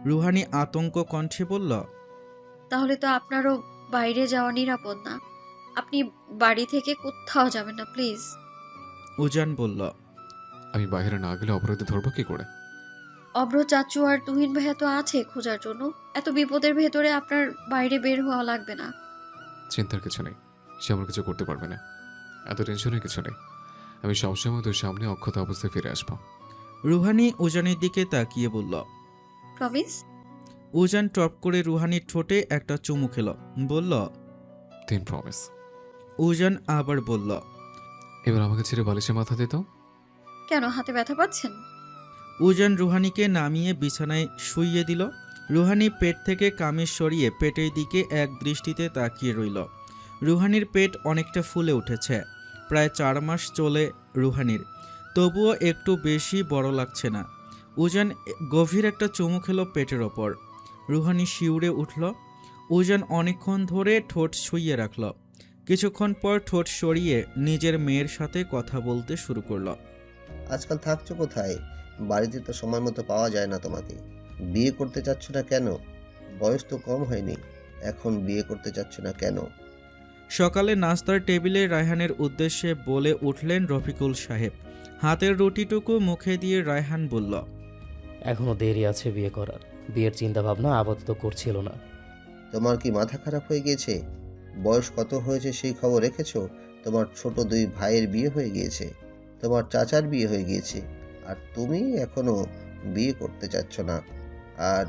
রুহানি আতঙ্ক কণ্ঠে বলল, তাহলে তো আপনারও বাইরে যাওয়া নিরাপদ না। আপনি বাড়ি থেকে কোথাও যাবেন না প্লিজ। উজান বলল, আমি বাইরে না গেলে অপরাধী ধরবো কি করে? অভ্র চাচু আর তুহিন ভাইয়া তো আছে খোঁজার জন্য। এত বিপদের ভেতরে আপনার বাইরে বের হওয়া লাগবে না। চিন্তার কিছু নেই, সে আমার কিছু করতে পারবে না। এত টেনশনের কিছু নেই, আমি সবসময় তোর সামনে অক্ষত অবস্থায় ফিরে আসবো। রুহানি উজানের দিকে তাকিয়ে বলল। প্রমিস? উজান টপ করে রুহানির ঠোঁটে একটা চুমু খেল। বলল, 3 প্রমিস। উজান আবার বলল, এবার আমাকে ছেড়ে বালিশে মাথা দিত। কেন, হাতে ব্যথা পাচ্ছেন? উজান রুহানিকে নামিয়ে বিছানায় শুইয়ে দিল। রুহানি পেট থেকে কামিজ সরিয়ে পেটের দিকে এক দৃষ্টিতে তাকিয়ে রইল। রুহানির পেট অনেকটা ফুলে উঠেছে। প্রায় 4 মাস চলে রুহানির, তবুও একটু বেশি বড় লাগছে না। উজান গভীর একটা চুমু খেল পেটের ওপর। রুহানি শিউরে উঠল। উজান অনেকক্ষণ ধরে ঠোঁট ছুঁয়ে রাখল। কিছুক্ষণ পর ঠোঁট সরিয়ে নিজের মেয়ের সাথে কথা বলতে শুরু করল। আজকাল থাকছো কোথায়? বাড়িতে তো সময় মতো পাওয়া যায় না তোমাকে। বিয়ে করতে চাচ্ছ না কেন? বয়স তো কম হয়নি, এখন বিয়ে করতে চাচ্ছ না কেন? সকালে নাস্তার টেবিলে রায়হানের উদ্দেশ্যে বলে উঠলেন রফিকুল সাহেব। হাতের রুটিটুকু মুখে দিয়ে রায়হান বলল, এখনো দেরি আছে বিয়ে করার। বিয়ের চিন্তা ভাবনা আপাতত করছিল না। তোমার কি মাথা খারাপ হয়ে গিয়েছে? বয়স কত হয়েছে সেই খবর রেখেছো? তোমার ছোট 2 ভাইয়ের বিয়ে হয়ে গিয়েছে, তোমার চাচার বিয়ে হয়ে গিয়েছে, আর তুমি এখনো বিয়ে করতে চাচ্ছ না, আর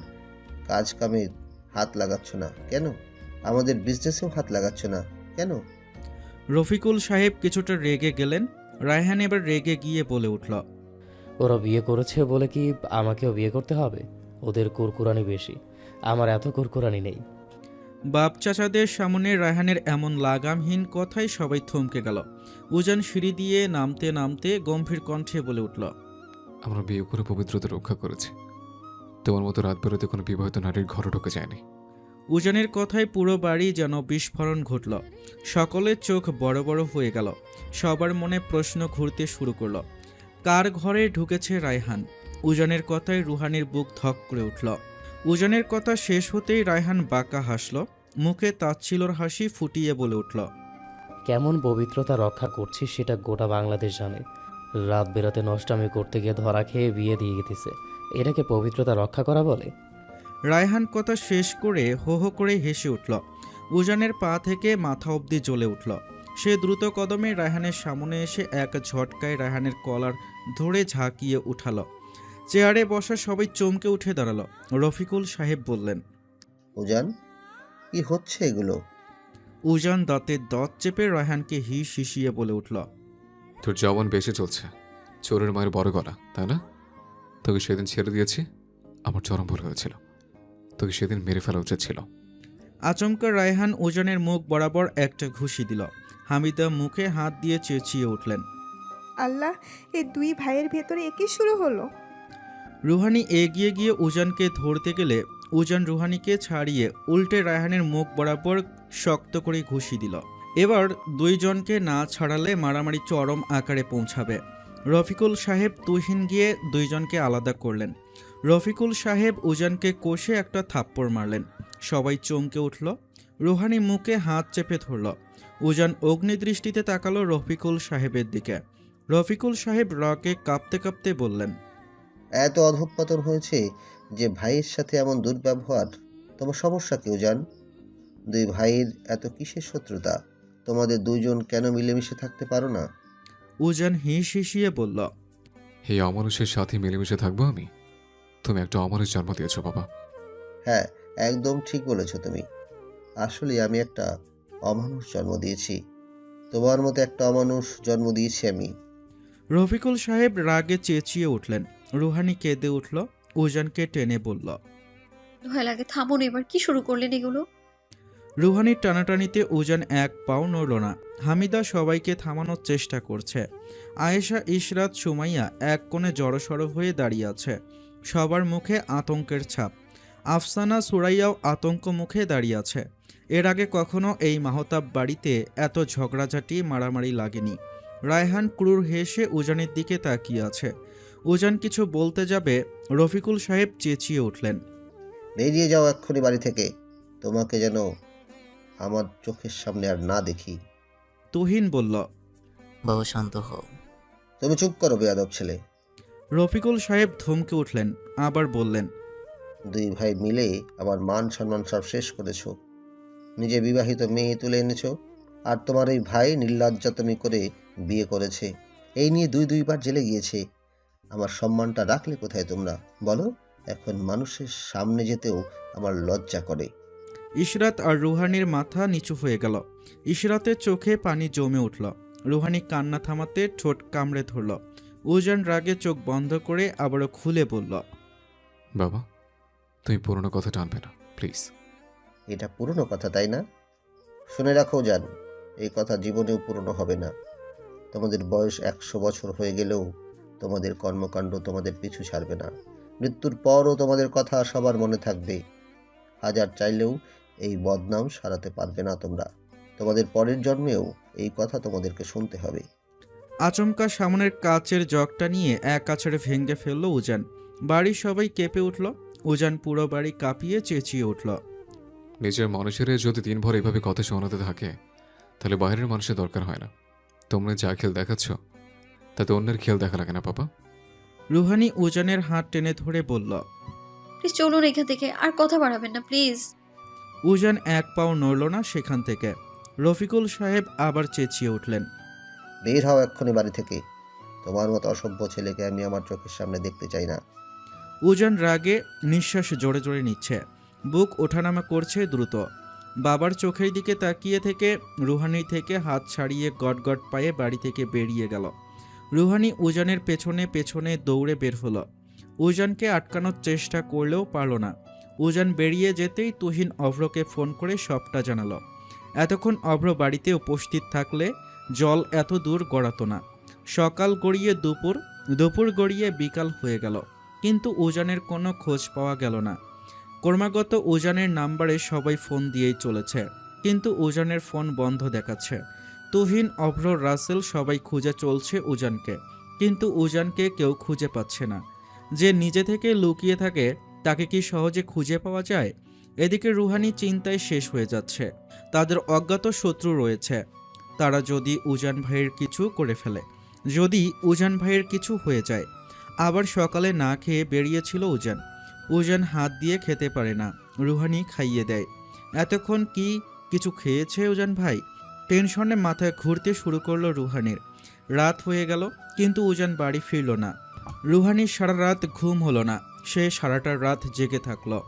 কাজ কামে হাত লাগাচ্ছ না কেন? আমাদের বিজনেসেও হাত লাগাচ্ছ না কেন? রফিকুল সাহেব কিছুটা রেগে গেলেন। রায়হান এবার রেগে গিয়ে বলে উঠল, ওরা বিয়ে করেছে বলে কি আমাকেও বিয়ে করতে হবে? ওদের কুরকুরানি বেশি, আমার এত কুরকুরানি নেই। বাপ চাচাদের সামনে রায়হানের এমন লাগামহীন কথায় সবাই থমকে গেল। উজান সিঁড়ি দিয়ে নামতে নামতে গম্ভীর কণ্ঠে বলে উঠল, আমরা বিয়ে করে পবিত্রতা রক্ষা করেছি। তোমার মতো রাত বেরোতে কোনো বিবাহিত নারীর ঘরে ঢুকে যায়নি। উজানের কথায় পুরো বাড়ি যেন বিস্ফোরণ ঘটল। সকলের চোখ বড় বড় হয়ে গেল। সবার মনে প্রশ্ন ঘুরতে শুরু করলো, কার ঘরে ঢুকেছে রায়হান? উজানের কথায় রুহানির বুক ধক করে উঠল। উজানের কথা শেষ হতেই রায়হান বাঁকা হাসল, মুখে তাচ্ছিলর হাসি ফুটিয়ে বলে উঠল, কেমন পবিত্রতা রক্ষা করছি সেটা গোটা বাংলাদেশ জানে। রাত বেরাতে নষ্টামি করতে গিয়ে ধরা খেয়ে বিয়ে দিয়ে গেছে, এটাকে পবিত্রতা রক্ষা করা বলে? রায়হান কথা শেষ করে হো হো করে হেসে উঠল। উজানের পা থেকে মাথা অবধি জ্বলে উঠল। সে দ্রুত কদমে রায়হানের সামনে এসে এক ঝটকায় রায়হানের কলার ধরে ঝাঁকিয়ে উঠালো। চেয়ারে বসা সবাই চমকে উঠে দাঁড়ালো। রফিকুল সাহেব বললেন, উজান, কি হচ্ছে এগুলো? উজান দাঁতের দাঁত চেপে রায়হানকে হিস হিসিয়ে বলে উঠল, তোর জওয়ান বেশি চলছে, চোরের মায়ের বড় গলা, তাই না? তোকে সেদিন ছেড়ে দিয়েছি, আমার চরম ভুল হয়েছিল। তোকে সেদিন মেরে ফেলা উচিত ছিল। আচমকা রায়হান উজানের মুখ বরাবর একটা ঘুষি দিল। হামিদা মুখে হাত দিয়ে চেঁচিয়ে উঠলেন, আল্লাহ, এই 2 ভাইয়ের ভেতরে একই শুরু হলো। রুহানি এগিয়ে গিয়ে উজানকে ধরতে গেলে উজান রুহানিকে ছাড়িয়ে উল্টে রায়হানের মুখ বরাবর শক্ত করে ঘুষি দিল। এবার 2 জনকে না ছাড়ালে মারামারি চরম আকারে পৌঁছাবে। রফিকুল সাহেব তুহিন গিয়ে 2 জনকে আলাদা করলেন। রফিকুল সাহেব উজানকে কষে একটা থাপ্পড় মারলেন। সবাই চমকে উঠল। রুহানি মুখে হাত চেপে ধরল। উজান অগ্নিদৃষ্টিতে তাকালো রফিকুল সাহেবের দিকে। রফিকুল সাহেব রাগে কাঁপতে কাঁপতে বললেন, এত অধঃপতন হয়েছে যে ভাইয়ের সাথে এমন দুর্ব্যবহার? তোমার সমস্যা কি উজান? 2 ভাইয়ের এত কিসের শত্রুতা? তোমাদের 2 জন কেন মিলেমিশে থাকতে পারো না? উজান হিস হিসিয়ে বলল, এই অমানুষের সাথে মিলেমিশে থাকবো আমি? তুমি একটা অমানুষ জন্ম দিয়েছো বাবা। হ্যাঁ, একদম ঠিক বলেছ তুমি। আসলে আমি একটা অমানুষ জন্ম দিয়েছি। তোমার মতো একটা অমানুষ জন্ম দিয়েছি আমি। রফিকুল সাহেব রাগে চেঁচিয়ে উঠলেন। রুহানি কেঁদে উঠল। উজানকে টেনে বলল, দোহাই লাগে, থামুন, এবার কি শুরু করলেন এগুলো? রুহানির টানাটানিতে উজান এক পাও নড়ল না। হামিদা সবাইকে থামানোর চেষ্টা করছে। আয়েশা, ইশরাত, সুমাইয়া এক কোণে জড়সড় হয়ে দাঁড়িয়ে আছে। সবার মুখে আতঙ্কের ছাপ। আফসানা, সুরাইয়াও আতঙ্ক মুখে দাঁড়িয়ে আছে। এর আগে কখনো এই মাহতাব বাড়িতে এত ঝগড়াঝাটি মারামারি লাগেনি। রায়হান ক্রুর হেসে উজানের দিকে তাকিয়ে আছে। উজান কিছু বলতে যাবে, রফিকুল সাহেব চেঁচিয়ে উঠলেন, বেরিয়ে যাও এক্ষুনি বাড়ি থেকে। তোমাকে যেন আমার চোখের সামনে আর না দেখি। তুহিন বলল, বাবা শান্ত হও। তুমি চুপ করো বেয়াদব ছেলে। রফিকুল সাহেব ধমকে উঠলেন, আবার বললেন, 2 ভাই মিলে আমার মান সম্মান সব শেষ করেছো। নিজে বিবাহিত মেয়ে তুলে এনেছো, আর তোমার এই ভাই নির্লজ্জাতমি করে বিয়ে করেছে। এই নিয়ে 2 বার জেলে গিয়েছে। আমার সম্মানটা রাখলে কোথায় তোমরা বলো? এখন মানুষের সামনে যেতেও আমার লজ্জা করে। ইশরাত আর রুহানির মাথা নিচু হয়ে গেল। ইশরাতের চোখে পানি জমে উঠল। রুহানি কান্না থামাতে ঠোঁট কামড়ে ধরল। উজান রাগে চোখ বন্ধ করে আবারও খুলে বলল, বাবা, তুমি পুরনো কথা টানবে না প্লিজ। এটা পুরনো কথা, তাই না? শুনে রাখো জান, এই কথা জীবনেও পুরনো হবে না। তোমাদের বয়স 100 বছর হয়ে গেলেও তোমাদের কর্মকাণ্ড তোমাদের পিছু ছাড়বে না। মৃত্যুর পরও তোমাদের কথা সবার মনে থাকবে। হাজার চাইলেও এই বদনাম সারাতে পারবে না তোমরা। তোমাদের পরের জন্মেও এই কথা তোমাদেরকে শুনতে হবে। আচমকা সামনের কাচের জগটা নিয়ে এক আছাড়ে ভেঙে ফেলল উজান। বাড়ির সবাই কেঁপে উঠল। উজান পুরো বাড়ি কাঁপিয়ে চেঁচিয়ে উঠল, নিজের মানুষের যদি 3 ভর এভাবে কথা শোনাতে থাকে তাহলে বাইরের মানুষের দরকার হয় না। তোমরা যা খেল দেখাচ্ছ তাতে অন্যের খেল দেখা লাগে না পাপা। রুহানি উজানের হাত টেনে ধরে বলল। প্লিজ চলুন এখান থেকে, আর কথা বাড়াবেন না প্লিজ। উজান এক পাও নড়ল না সেখান থেকে। রফিকুল সাহেব আবার চেঁচিয়ে উঠলেন। বের হও এক্ষুনি বাড়ি থেকে। তোমার মতো অসভ্য ছেলেকে আমি আমার চোখের সামনে দেখতে চাই না। উজান রাগে নিঃশ্বাস জোরে জোরে নিচ্ছে, বুক ওঠানামা করছে দ্রুত। বাবার চোখের দিকে তাকিয়ে থেকে রুহানি থেকে হাত ছাড়িয়ে গটগট পায়ে বাড়ি থেকে বেরিয়ে গেল। রুহানি উজানের পেছনে পেছনে দৌড়ে বের হলো। উজানকে আটকানোর চেষ্টা করলেও পারল না। উজান বেরিয়ে যেতেই তুহিন অভ্রকে ফোন করে সবটা জানালো। এতক্ষণ অভ্র বাড়িতে উপস্থিত থাকলে জল এত দূর গড়াতো না। সকাল গড়িয়ে দুপুর, দুপুর গড়িয়ে বিকাল হয়ে গেল, কিন্তু উজানের কোনো খোঁজ পাওয়া গেল না। ক্রমাগত উজানের নাম্বারে সবাই ফোন দিয়েই চলেছে, কিন্তু উজানের ফোন বন্ধ দেখাচ্ছে। তুহিন, অভ্র, রাসেল সবাই খুঁজে চলছে উজানকে, কিন্তু উজানকে কেউ খুঁজে পাচ্ছে না। যে নিজে থেকে লুকিয়ে থাকে তাকে কি সহজে খুঁজে পাওয়া যায়? এদিকে রুহানি চিন্তায় শেষ হয়ে যাচ্ছে। তাদের অজ্ঞাত শত্রু রয়েছে। তারা যদি উজান ভাইয়ের কিছু করে ফেলে, যদি উজান ভাইয়ের কিছু হয়ে যায়। আবার সকালে না খেয়ে বেরিয়েছিল উজান। উজান হাত দিয়ে খেতে পারে না, রুহানি খাইয়ে দেয়। এতক্ষণ কি কিছু খেয়েছে উজান ভাই? টেনশনে মাথায় ঘুরতে শুরু করলো রুহানির। রাত হয়ে গেল, কিন্তু উজান বাড়ি ফিরল না। রুহানির সারা রাত ঘুম হলো না। সে সারাটা রাত জেগে থাকলো।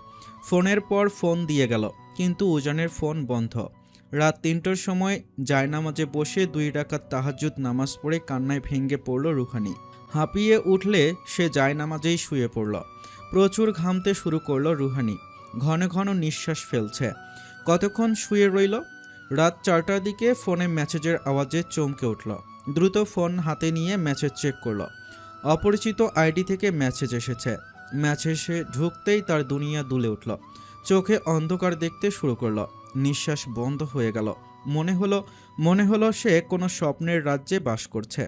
ফোনের পর ফোন দিয়ে গেল, কিন্তু উজানের ফোন বন্ধ। রাত ৩টার সময় জায়নামাজে বসে ২ রাকাত তাহাজ্জুদ নামাজ পড়ে কান্নায় ভেঙে পড়ল রুহানি। হাঁপিয়ে উঠলে সে জায়নামাজেই শুয়ে পড়ল। প্রচুর ঘামতে শুরু করলো রুহানি। ঘন ঘন নিঃশ্বাস ফেলছে। কতক্ষণ শুয়ে রইল। রাত ৪টার দিকে ফোনে মেসেজের আওয়াজে চমকে উঠল। দ্রুত ফোন হাতে নিয়ে মেসেজ চেক করল। অপরিচিত আইডি থেকে মেসেজ এসেছে। মেসেজে ঢুকতেই তার দুনিয়া দুলে উঠল। চোখে অন্ধকার দেখতে শুরু করলো। নিঃশ্বাস বন্ধ হয়ে গেল। মনে হলো সে কোনো স্বপ্নের রাজ্যে বাস করছে।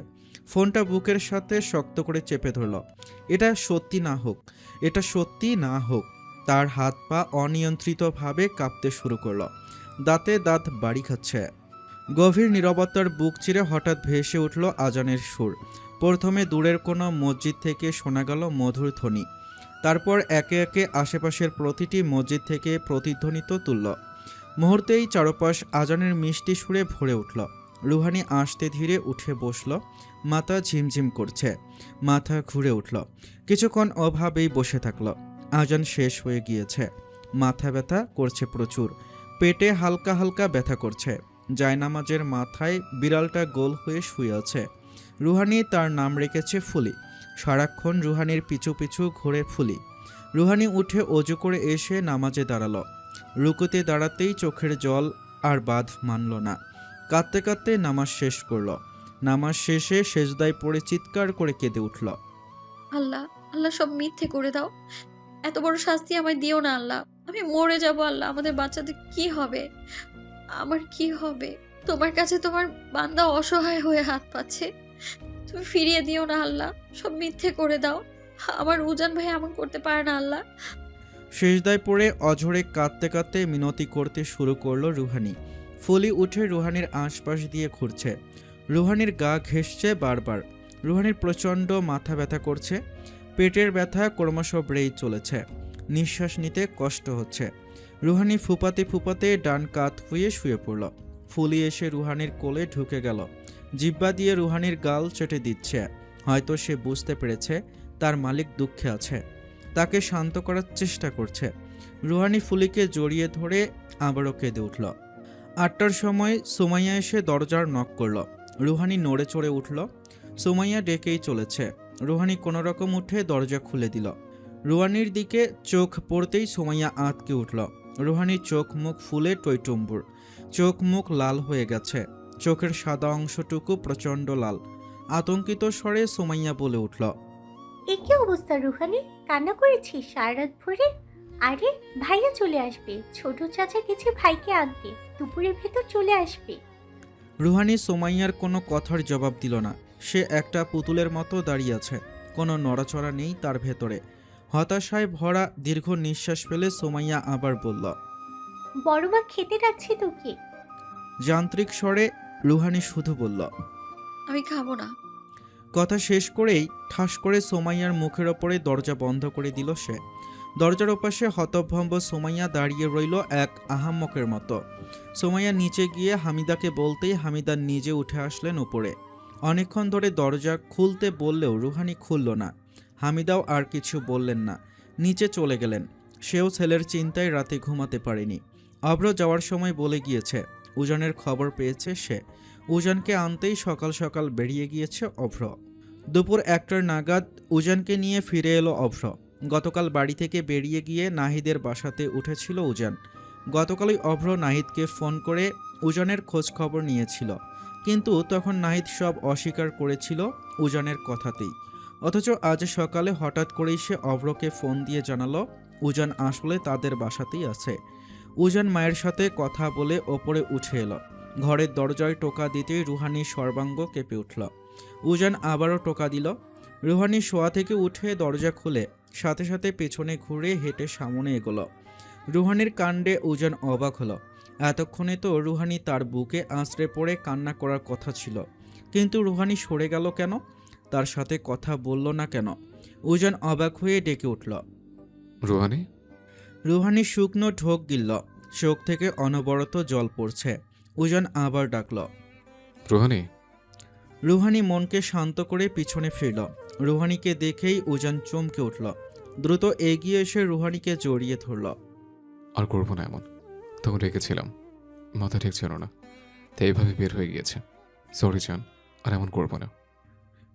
ফোনটা বুকের সাথে শক্ত করে চেপে ধরল। এটা সত্যি না হোক। তার হাত পা অনিয়ন্ত্রিতভাবে কাঁপতে শুরু করলো। দাঁতে দাঁত বাড়ি খাচ্ছে। গভীর নীরবতার বুক চিরে হঠাৎ ভেসে উঠল আজানের সুর। প্রথমে দূরের কোনো মসজিদ থেকে শোনা গেল মধুর ধ্বনি। তারপর একে একে আশেপাশের প্রতিটি মসজিদ থেকে প্রতিধ্বনিত তুলল। মুহূর্তেই চারপাশ আজানের মিষ্টি সুরে ভরে উঠল। রুহানি আস্তে ধীরে উঠে বসল। মাথা ঝিমঝিম করছে, মাথা ঘুরে উঠল। কিছুক্ষণ অভাবেই বসে থাকল। আজান শেষ হয়ে গিয়েছে। মাথা ব্যথা করছে প্রচুর। পেটে হালকা হালকা ব্যথা করছে। জায়নামাজের মাথায় বিড়ালটা গোল হয়ে শুয়ে আছে। রুহানি তার নাম রেখেছে ফুলি। সারাক্ষণ রুহানির পিছু পিছু ঘুরে ফুলি। রুহানি উঠে অজু করে এসে নামাজে দাঁড়ালো। রুকুতে দাঁড়াতেই চোখের জল আর বাঁধ মানল না। কাঁদতে কাঁদতে নামাজ শেষ করল। নামাজ শেষে সেজদায় পড়ে চিৎকার করে কেঁদে উঠল। আল্লাহ, আল্লাহ সব মিথ্যে করে দাও। এত বড় শাস্তি আমায় দিও না আল্লাহ। আমি মরে যাব আল্লাহ। আমাদের বাচ্চাদের কি হবে? আমার কি হবে? তোমার কাছে তোমার বান্দা অসহায় হয়ে হাত পাচ্ছে। তুমি ফিরিয়ে দিও না আল্লাহ। সব মিথ্যে করে দাও। আমার উজান ভাই এমন করতে পারে না আল্লাহ। সেজদায় পড়ে অঝরে কাঁদতে কাঁদতে মিনতি করতে শুরু করলো রুহানি। ফুলি উঠে রুহানির আশপাশ দিয়ে ঘুরছে। রুহানির গা ঘেঁষছে বারবার। রুহানির প্রচণ্ড মাথা ব্যথা করছে। পেটের ব্যথা ক্রমশ বেড়েই চলেছে। নিঃশ্বাস নিতে কষ্ট হচ্ছে। রুহানি ফুপাতে ফুপাতে ডান কাত হয়ে শুয়ে পড়ল। ফুলি এসে রুহানির কোলে ঢুকে গেল। জিহ্বা দিয়ে রুহানির গাল চেটে দিচ্ছে। হয়তো সে বুঝতে পেরেছে তার মালিক দুঃখে আছে। তাকে শান্ত করার চেষ্টা করছে। রুহানি ফুলিকে জড়িয়ে ধরে আবারও কেঁদে উঠল। ৮টার সময় সুমাইয়া এসে দরজার নক করল। রুহানি নড়ে চড়ে উঠল। সুমাইয়া ডেকেই চলেছে। রুহানি কোনোরকম উঠে দরজা খুলে দিল। রুহানির দিকে চোখ পড়তেই সুমাইয়া আঁতকে উঠল। রুহানির চোখ মুখ ফুলে টইটুম্বুর। চোখ মুখ লাল হয়ে গেছে। চোখের সাদা অংশটুকু প্রচণ্ড লাল। আতঙ্কিত স্বরে সুমাইয়া বলে উঠল, এ কি অবস্থা রুহানি? কান্না করেছিস সারা রাত ভরে? আরে ভাইয়া চলে আসবে। ছোট চাচা গেছে ভাইকে আনতে। দুপুরের ভেতর চলে আসবে। রুহানি সুমাইয়ার কোনো কথার জবাব দিল না। সে একটা পুতুলের মতো দাঁড়িয়ে আছে। কোনো নড়াচড়া নেই তার ভেতরে। হতাশায় ভরা দীর্ঘ নিঃশ্বাস ফেলে সুমাইয়া আবার বলল, বড় মা খেতে ডাকছে তোকে। যান্ত্রিক স্বরে রুহানি শুধু বলল, আমি খাবো না। কথা শেষ করেই ঠাস করে সোমাইয়ার মুখের ওপরে দরজা বন্ধ করে দিল সে। দরজার ওপাশে হতভম্ব সোমাইয়া দাঁড়িয়ে রইল এক আহাম্মকের মতো। সোমাইয়া নিচে গিয়ে হামিদাকে বলতেই হামিদা নিজে উঠে আসলেন উপরে। অনেকক্ষণ ধরে দরজা খুলতে বললেও রুহানি খুলল না। হামিদাও আর কিছু বললেন না, নিচে চলে গেলেন। সেও ছেলের চিন্তায় রাতে ঘুমাতে পারেনি। অভ্র যাওয়ার সময় বলে গিয়েছে উজানের খবর পেয়েছে সে। উজানকে আনতেই সকাল সকাল বেরিয়ে গিয়েছে অভ্র। দুপুর 1টার নাগাদ উজানকে নিয়ে ফিরে এলো অভ্র। গতকাল বাড়ি থেকে বেরিয়ে গিয়ে নাহিদের বাসাতে উঠেছিল উজান। গতকালই অভ্র নাহিদকে ফোন করে উজানের খোঁজ খবর নিয়েছিল, কিন্তু তখন নাহিদ সব অস্বীকার করেছিল উজানের কথাতেই। অথচ আজ সকালে হঠাৎ করেই সে অভ্রকে ফোন দিয়ে জানালো উজান আসলে তাদের বাসাতেই আছে। উজান মায়ের সাথে কথা বলে ওপরে উঠে এলো। ঘরের দরজায় টোকা দিতেই রুহানির সর্বাঙ্গ কেঁপে উঠল। উজান আবারও টোকা দিল। রুহানি শোয়া থেকে উঠে দরজা খুলে সাথে সাথে পেছনে ঘুরে হেঁটে সামনে এগোলো। রুহানির কাণ্ডে উজান অবাক হলো। এতক্ষণে তো রুহানি তার বুকে আঁচড়ে পড়ে কান্না করার কথা ছিল, কিন্তু রুহানি সরে গেল কেন? তার সাথে কথা বলল না কেন? উজান অবাক হয়ে ডেকে উঠল, রুহানি। রুহানি শুকনো ঢোক গিলল। চোখ থেকে অনবরত জল পড়ছে। উজান আবার ডাকল, রুহানি। রুহানি মনকে শান্ত করে পিছনে ফিরল। রুহানিকে দেখেই উজান চমকে উঠল। দ্রুত এগিয়ে এসে রুহানিকে জড়িয়ে ধরল। আর করবো না এমন, তখন রেখেছিলাম, মাথা ঠিক ছিল না, তাই এইভাবে বের হয়ে গিয়েছে। সরি জান, আর এমন করবো না।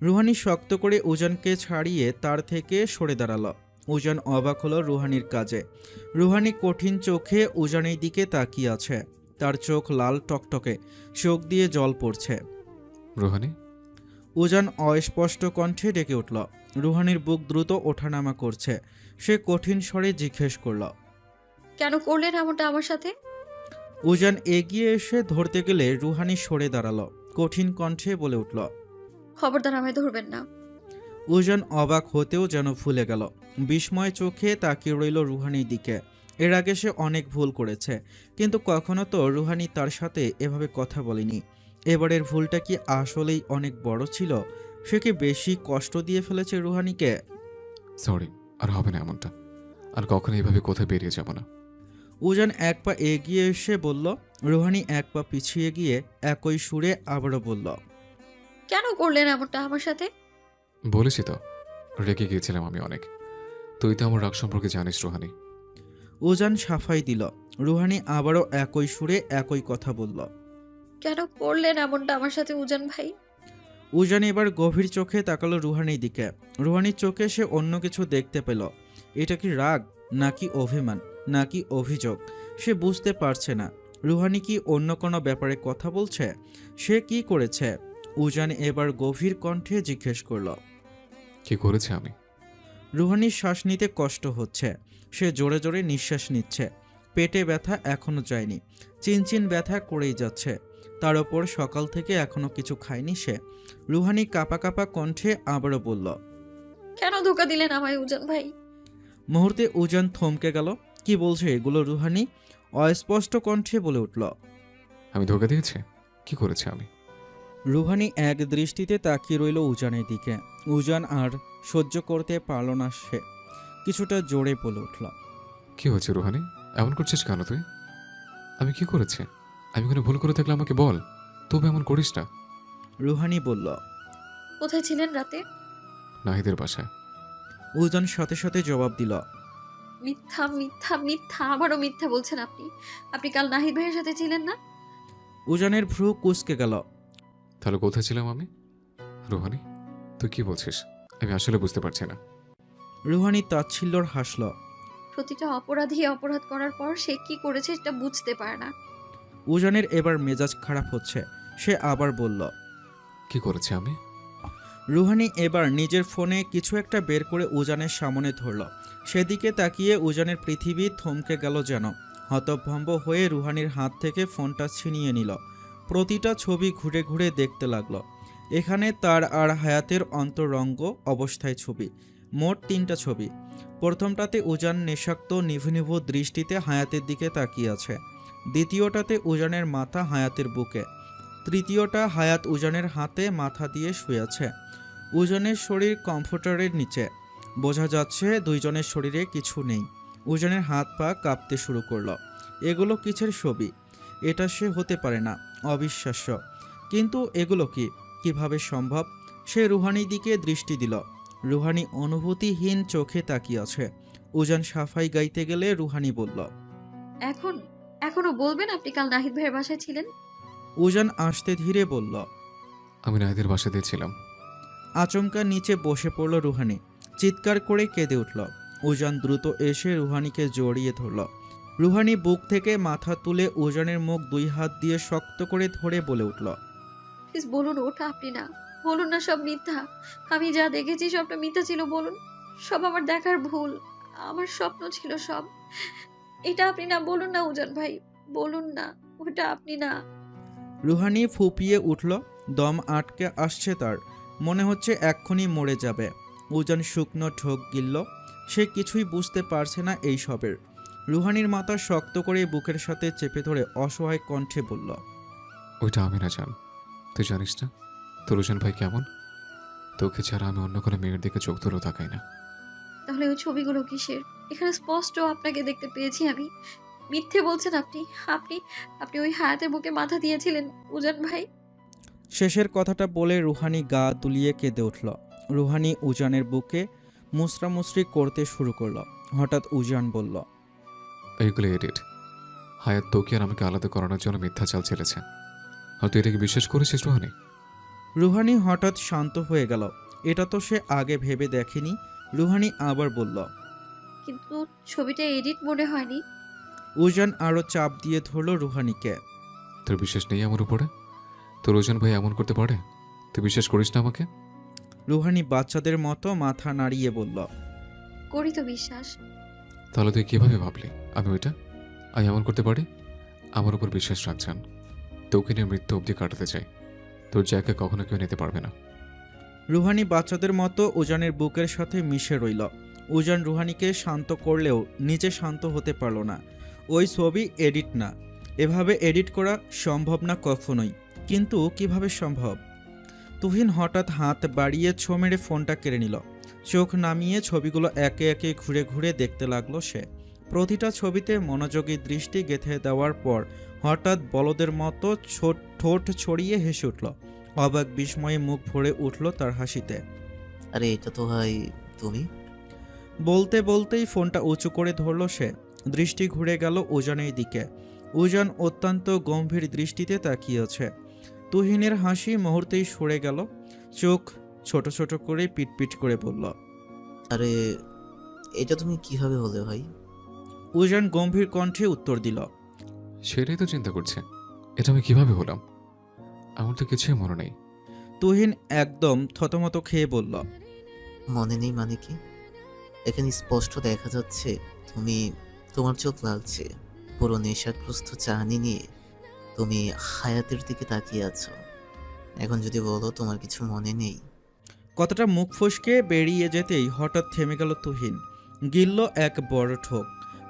রুহানি শক্ত করে উজানকে ছাড়িয়ে তার থেকে সরে দাঁড়ালো। উজান অবাক হলো রুহানির কাজে। রুহানি কঠিন চোখে উজানের দিকে তাকিয়ে আছে। তার চোখ লাল টকটকে, চোখ দিয়ে জল পড়ছে। রুহানি। উজান অস্পষ্ট কণ্ঠে ডেকে উঠল। রুহানির বুক দ্রুত ওঠানামা করছে। সে কঠিন স্বরে জিজ্ঞেস করল, কেন করলেন এমনটা আমার সাথে? উজান এগিয়ে এসে ধরতে গেলে রুহানি সরে দাঁড়ালো। কঠিন কণ্ঠে বলে উঠল, খবরদার আমায় ধরবেন না। উজান অবাক হতেও যেন ভুলে গেল। বিস্ময় চোখে তাকিয়ে রইল রুহানির দিকে। এর আগে সে অনেক ভুল করেছে, কিন্তু কখনো তো রুহানি তার সাথে এভাবে কথা বলেনি। এবারের ভুলটা কি আসলেই অনেক বড় ছিল? সে কি বেশি কষ্ট দিয়ে ফেলেছে রুহানিকে? সরি, আর হবে না এমনটা, আর কখনো এইভাবে কোথায় বেরিয়ে যাব না। উজান এক পা এগিয়ে এসে বলল। রুহানি এক পা পিছিয়ে গিয়ে একই সুরে আবারও বলল, কেন করলেন এমনটা আমার সাথে? বলেছি তো, রেগে গিয়েছিলাম আমি অনেক। তুই তো আমার রাগ সম্পর্কে জানিস রুহানি। উজান সাফাই দিল। রুহানি আবারও একই সুরে একই কথা বলল, কেন করলেন এমনটা আমার সাথে উজান ভাই? উজান এবার গভীর চোখে তাকালো রুহানির দিকে। রুহানির চোখে সে অন্য কিছু দেখতে পেল। এটা কি রাগ, নাকি অভিমান, নাকি অভিযোগ? সে বুঝতে পারছে না। রুহানি কি অন্য কোনো ব্যাপারে কথা বলছে? সে কি করেছে? উজান এবার গভীর কণ্ঠে জিজ্ঞেস করল, কি করেছে আমি? রুহানির শ্বাস নিতে কষ্ট হচ্ছে। সে জোরে জোরে নিঃশ্বাস নিচ্ছে। পেটে ব্যথা এখনো যায়নি, চিনচিন ব্যথা করেই যাচ্ছে। তার ওপর সকাল থেকে এখনো কিছু খায়নি সে। রুহানি কাঁপা কাঁপা কণ্ঠে আবারও বলল, কেন ধোকা দিলেন আমায় উজান ভাই? মুহূর্তে উজান থমকে গেল। কি বলছে এগুলো রুহানি? অস্পষ্ট কণ্ঠে বলে উঠল, আমি ধোকা দিয়েছি? কি করেছে আমি? রুহানি এক দৃষ্টিতে তাকিয়ে রইল উজানের দিকে। উজান আর সহ্য করতে পারল না। সে কিছুটা জোরে বলে উঠল, কি হয়েছে রুহানি? এমন করছিস কেন তুই? আমি কি করেছি? আমি কোনো ভুল করে থাকলে আমাকে বল, তবে এমন করিস না। রুহানি বলল, কোথায় ছিলেন রাতে? নাহিদের বাসায়। উজান সাথে সাথে জবাব দিল, মিথ্যা মিথ্যা মিথ্যা, আবারও মিথ্যা বলছেন আপনি। আপনি কাল নাহিদ ভাইয়ের সাথে ছিলেন না? উজানের ভ্রু কুঁচকে গেল। তাহলে কোথায় ছিলাম আমি? রুহানি, তুই কি বলছিস? আমি আসলে বুঝতে পারছি না। রুহানি তাচ্ছিল্যর হাসল। প্রতিটা অপরাধী অপরাধ করার পর সে কি করেছে এটা বুঝতে পারে না। উজানের এবার মেজাজ খারাপ হচ্ছে। সে আবার বলল, কি করেছে আমি? রুহানি এবার নিজের ফোনে কিছু একটা বের করে উজানের সামনে ধরল। সেদিকে তাকিয়ে উজানের পৃথিবী থমকে গেল যেন। হতভম্ব হয়ে রুহানির হাত থেকে ফোনটা ছিনিয়ে নিল। প্রতিটা ছবি ঘুরে ঘুরে দেখতে লাগলো। এখানে তার আর হায়াতের অন্তরঙ্গ অবস্থায় ছবি, মোট 3টা ছবি। প্রথমটাতে উজান নেশাক্ত নিভু নিভু দৃষ্টিতে হায়াতের দিকে তাকিয়ে আছে। দ্বিতীয়টাতে উজানের মাথা হায়াতের বুকে। তৃতীয়টা হায়াত উজানের হাতে মাথা দিয়ে শুয়ে আছে। উজানের শরীর কমফোর্টারের নিচে। বোঝা যাচ্ছে দুইজনের শরীরে কিছু নেই। উজানের হাত পা কাঁপতে শুরু করলো। এগুলো কিসের ছবি? এটা সে হতে পারে না, অবিশ্বাস্য। কিন্তু এগুলো কিভাবে সম্ভব? সে রুহানির দিকে দৃষ্টি দিল। রুহানি অনুভূতিহীন চোখে তাকিয়ে আছে। উজান সাফাই গাইতে গেলে রুহানি বলল, এখনো বলবেন আপনি কাল নাহিদ ভাইয়ের বাসায় ছিলেন? উজান আস্তে ধীরে বলল। আমি নাহিদের বাসা দিয়েছিলাম। আচমকা নিচে বসে পড়ল রুহানি। চিৎকার করে কেঁদে উঠল। উজান দ্রুত এসে রুহানিকে জড়িয়ে ধরল। রুহানি বুক থেকে মাথা তুলে উজানের মুখ 2 হাত দিয়ে শক্ত করে ধরে বলে উঠল, প্লিজ বলুন ওটা আপনি না, বলুন না সব মিথ্যা। আমি যা দেখেছি সবটা মিথ্যা ছিল, বলুন। সব আমার দেখার ভুল, আমার স্বপ্ন ছিল সব। এটা আপনি না, বলুন না উজান ভাই, বলুন না ওটা আপনি না। রুহানি ফুপিয়ে উঠল। দম আটকে আসছে তার। মনে হচ্ছে এক্ষুনি মরে যাবে। উজান শুকনো ঢোক গিলল। সে কিছুই বুঝতে পারছে না এই সবের। রুহানির মাথা শক্ত করে বুকের সাথে চেপে ধরে অসহায় কণ্ঠে বলল, ওইটা আমি না জান। তুই জানিস না তোর উজান ভাই কেমন? তোকে ছাড়া আমি অন্য কোনো মেয়ের দিকে চোখ তুলেও তাকাই না। তাহলে ওই ছবিগুলো কিসের? এখানে স্পষ্ট আপনাকে দেখতে পেয়েছি আমি। মিথ্যে বলছেন আপনি। আপনি আপনি ওই হায়াতের বুকে মাথা দিয়েছিলেন উজান ভাই। শেষের কথাটা বলে রুহানি গা দুলিয়ে কেঁদে উঠল। রুহানি উজানের বুকে মুসরামুসরি করতে শুরু করলো। হঠাৎ উজান বলল, এইগুলো এডিট। হায়াত তোকে আর আমাকে আলাদা করানোর জন্য মিথ্যা চাল ছেড়েছে। আর তুই এটাকে বিশ্বাস করেছিস রোহানি? রুহানি হঠাৎ শান্ত হয়ে গেল। এটা তো সে আগে ভেবে দেখেনি। রুহানি আবার বলল, কিন্তু ছবিটা এডিট মনে হয়নি। উজান আরও চাপ দিয়ে ধরল রুহানিকে। তোর বিশ্বাস নেই আমার উপরে? তোর উজান ভাই এমন করতে পারে? তুই বিশ্বাস করিস না আমাকে? রুহানি বাচ্চাদের মতো মাথা নাড়িয়ে বলল, করি তো বিশ্বাস। তাহলে তুই কিভাবে ভাবলি আমি এমন করতে পারি? আমার উপর বিশ্বাস রাখছেন। তোকে নিয়ে মৃত্যু অবধি কাটাতে চাই। তোর জায়গা কখনো কেউ নিতে পারবে না। রুহানি বাচ্চাদের মতো উজানের বুকের সাথে মিশে রইল। উজান রুহানিকে শান্ত করলেও নিজে শান্ত হতে পারল না। ওই ছবি এডিট না, এভাবে এডিট করা সম্ভব না কখনোই। কিন্তু কিভাবে সম্ভব? তুহিন হঠাৎ হাত বাড়িয়ে ছো মেরে ফোনটা কেড়ে নিল। চোখ নামিয়ে ছবিগুলো একে একে ঘুরে ঘুরে দেখতে লাগলো সে। প্রতিটা ছবিতে মনোযোগী দৃষ্টি গেঁথে দেওয়ার পর হঠাৎ বলদের মতো ঠোঁট ছড়িয়ে হেসে উঠল। অবাক বিস্ময়ে মুখ ভরে উঠল তার হাসিতে। আরে এটা তো ভাই তুমি। বলতে বলতেই ফোনটা উঁচু করে ধরল সে। দৃষ্টি ঘুরে গেল উজানের দিকে। উজান অত্যন্ত গম্ভীর দৃষ্টিতে তাকিয়েছে। তুহিনের হাসি মুহূর্তেই সরে গেল। চোখ ছোট ছোট করে পিটপিট করে বলল, আরে এটা তুমি কিভাবে হলে ভাই? উজান গম্ভীর কণ্ঠে উত্তর দিল, সেটাই তো চিন্তা করছে, এটা আমি কিভাবে হলাম। আমার তো কিছুই মনে নেই। তুহিন একদম থতমত খেয়ে বলল, মনে নেই মানে কি? এখানে স্পষ্ট দেখা যাচ্ছে তোমার চোখ লালছে। পুরো নেশাগ্রস্ত চাহনি নিয়ে তুমি হায়াতের দিকে তাকিয়ে আছো। এখন যদি বলো তোমার কিছু মনে নেই। কথাটা মুখ ফসকে বেরিয়ে যেতেই হঠাৎ থেমে গেল তুহিন। গিলল এক বড় ঠোক।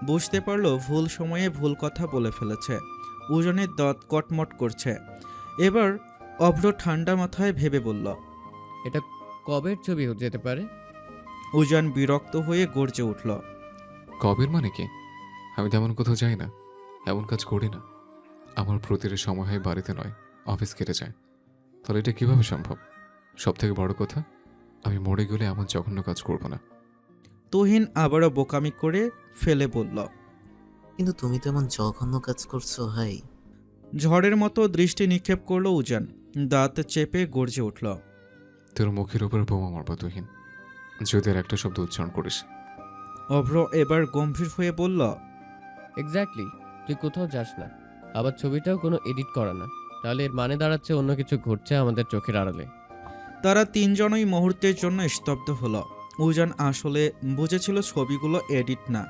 বুঝতে পারলো ভুল সময়ে ভুল কথা বলে ফেলেছে। উজানের দাঁত কটমট করছে। এবার অভ্র ঠান্ডা মাথায় ভেবে বলল, এটা কবের ছবি যেতে পারে? উজান বিরক্ত হয়ে গর্জে উঠল, কবের মানে কি? আমি তেমন কোথাও যাই না, এমন কাজ করি না। আমার প্রতিটা সময় হয় বাড়িতে নয়, অফিস কেটে যায়। তাহলে এটা কিভাবে সম্ভব? সব থেকে বড় কথা, আমি মরে গেলে এমন জঘন্য কাজ করব না। তুহিন আবারও বোকামি করে ফেলে বলল, কিন্তু তুমি তো এমন জঘন্য কাজ করছো ভাই। ঝড়ের মতো দৃষ্টি নিক্ষেপ করলো উজান। দাঁত চেপে গর্জে উঠল, তোর মুখের উপর বোমা মারব তুহিন, যদি আর একটা শব্দ উচ্চারণ করিস। অভ্র এবার গম্ভীর হয়ে বলল, এক্স্যাক্টলি, তুই কোথাও যাস না। আবার ছবিটাও কোনো এডিট করা না। তাহলে এর মানে দাঁড়াচ্ছে অন্য কিছু ঘটছে আমাদের চোখের আড়ালে। তারা তিনজনই মুহূর্তের জন্য স্তব্ধ হলো। উজান আসলে বুঝেছিল ছবিগুলো এডিট না।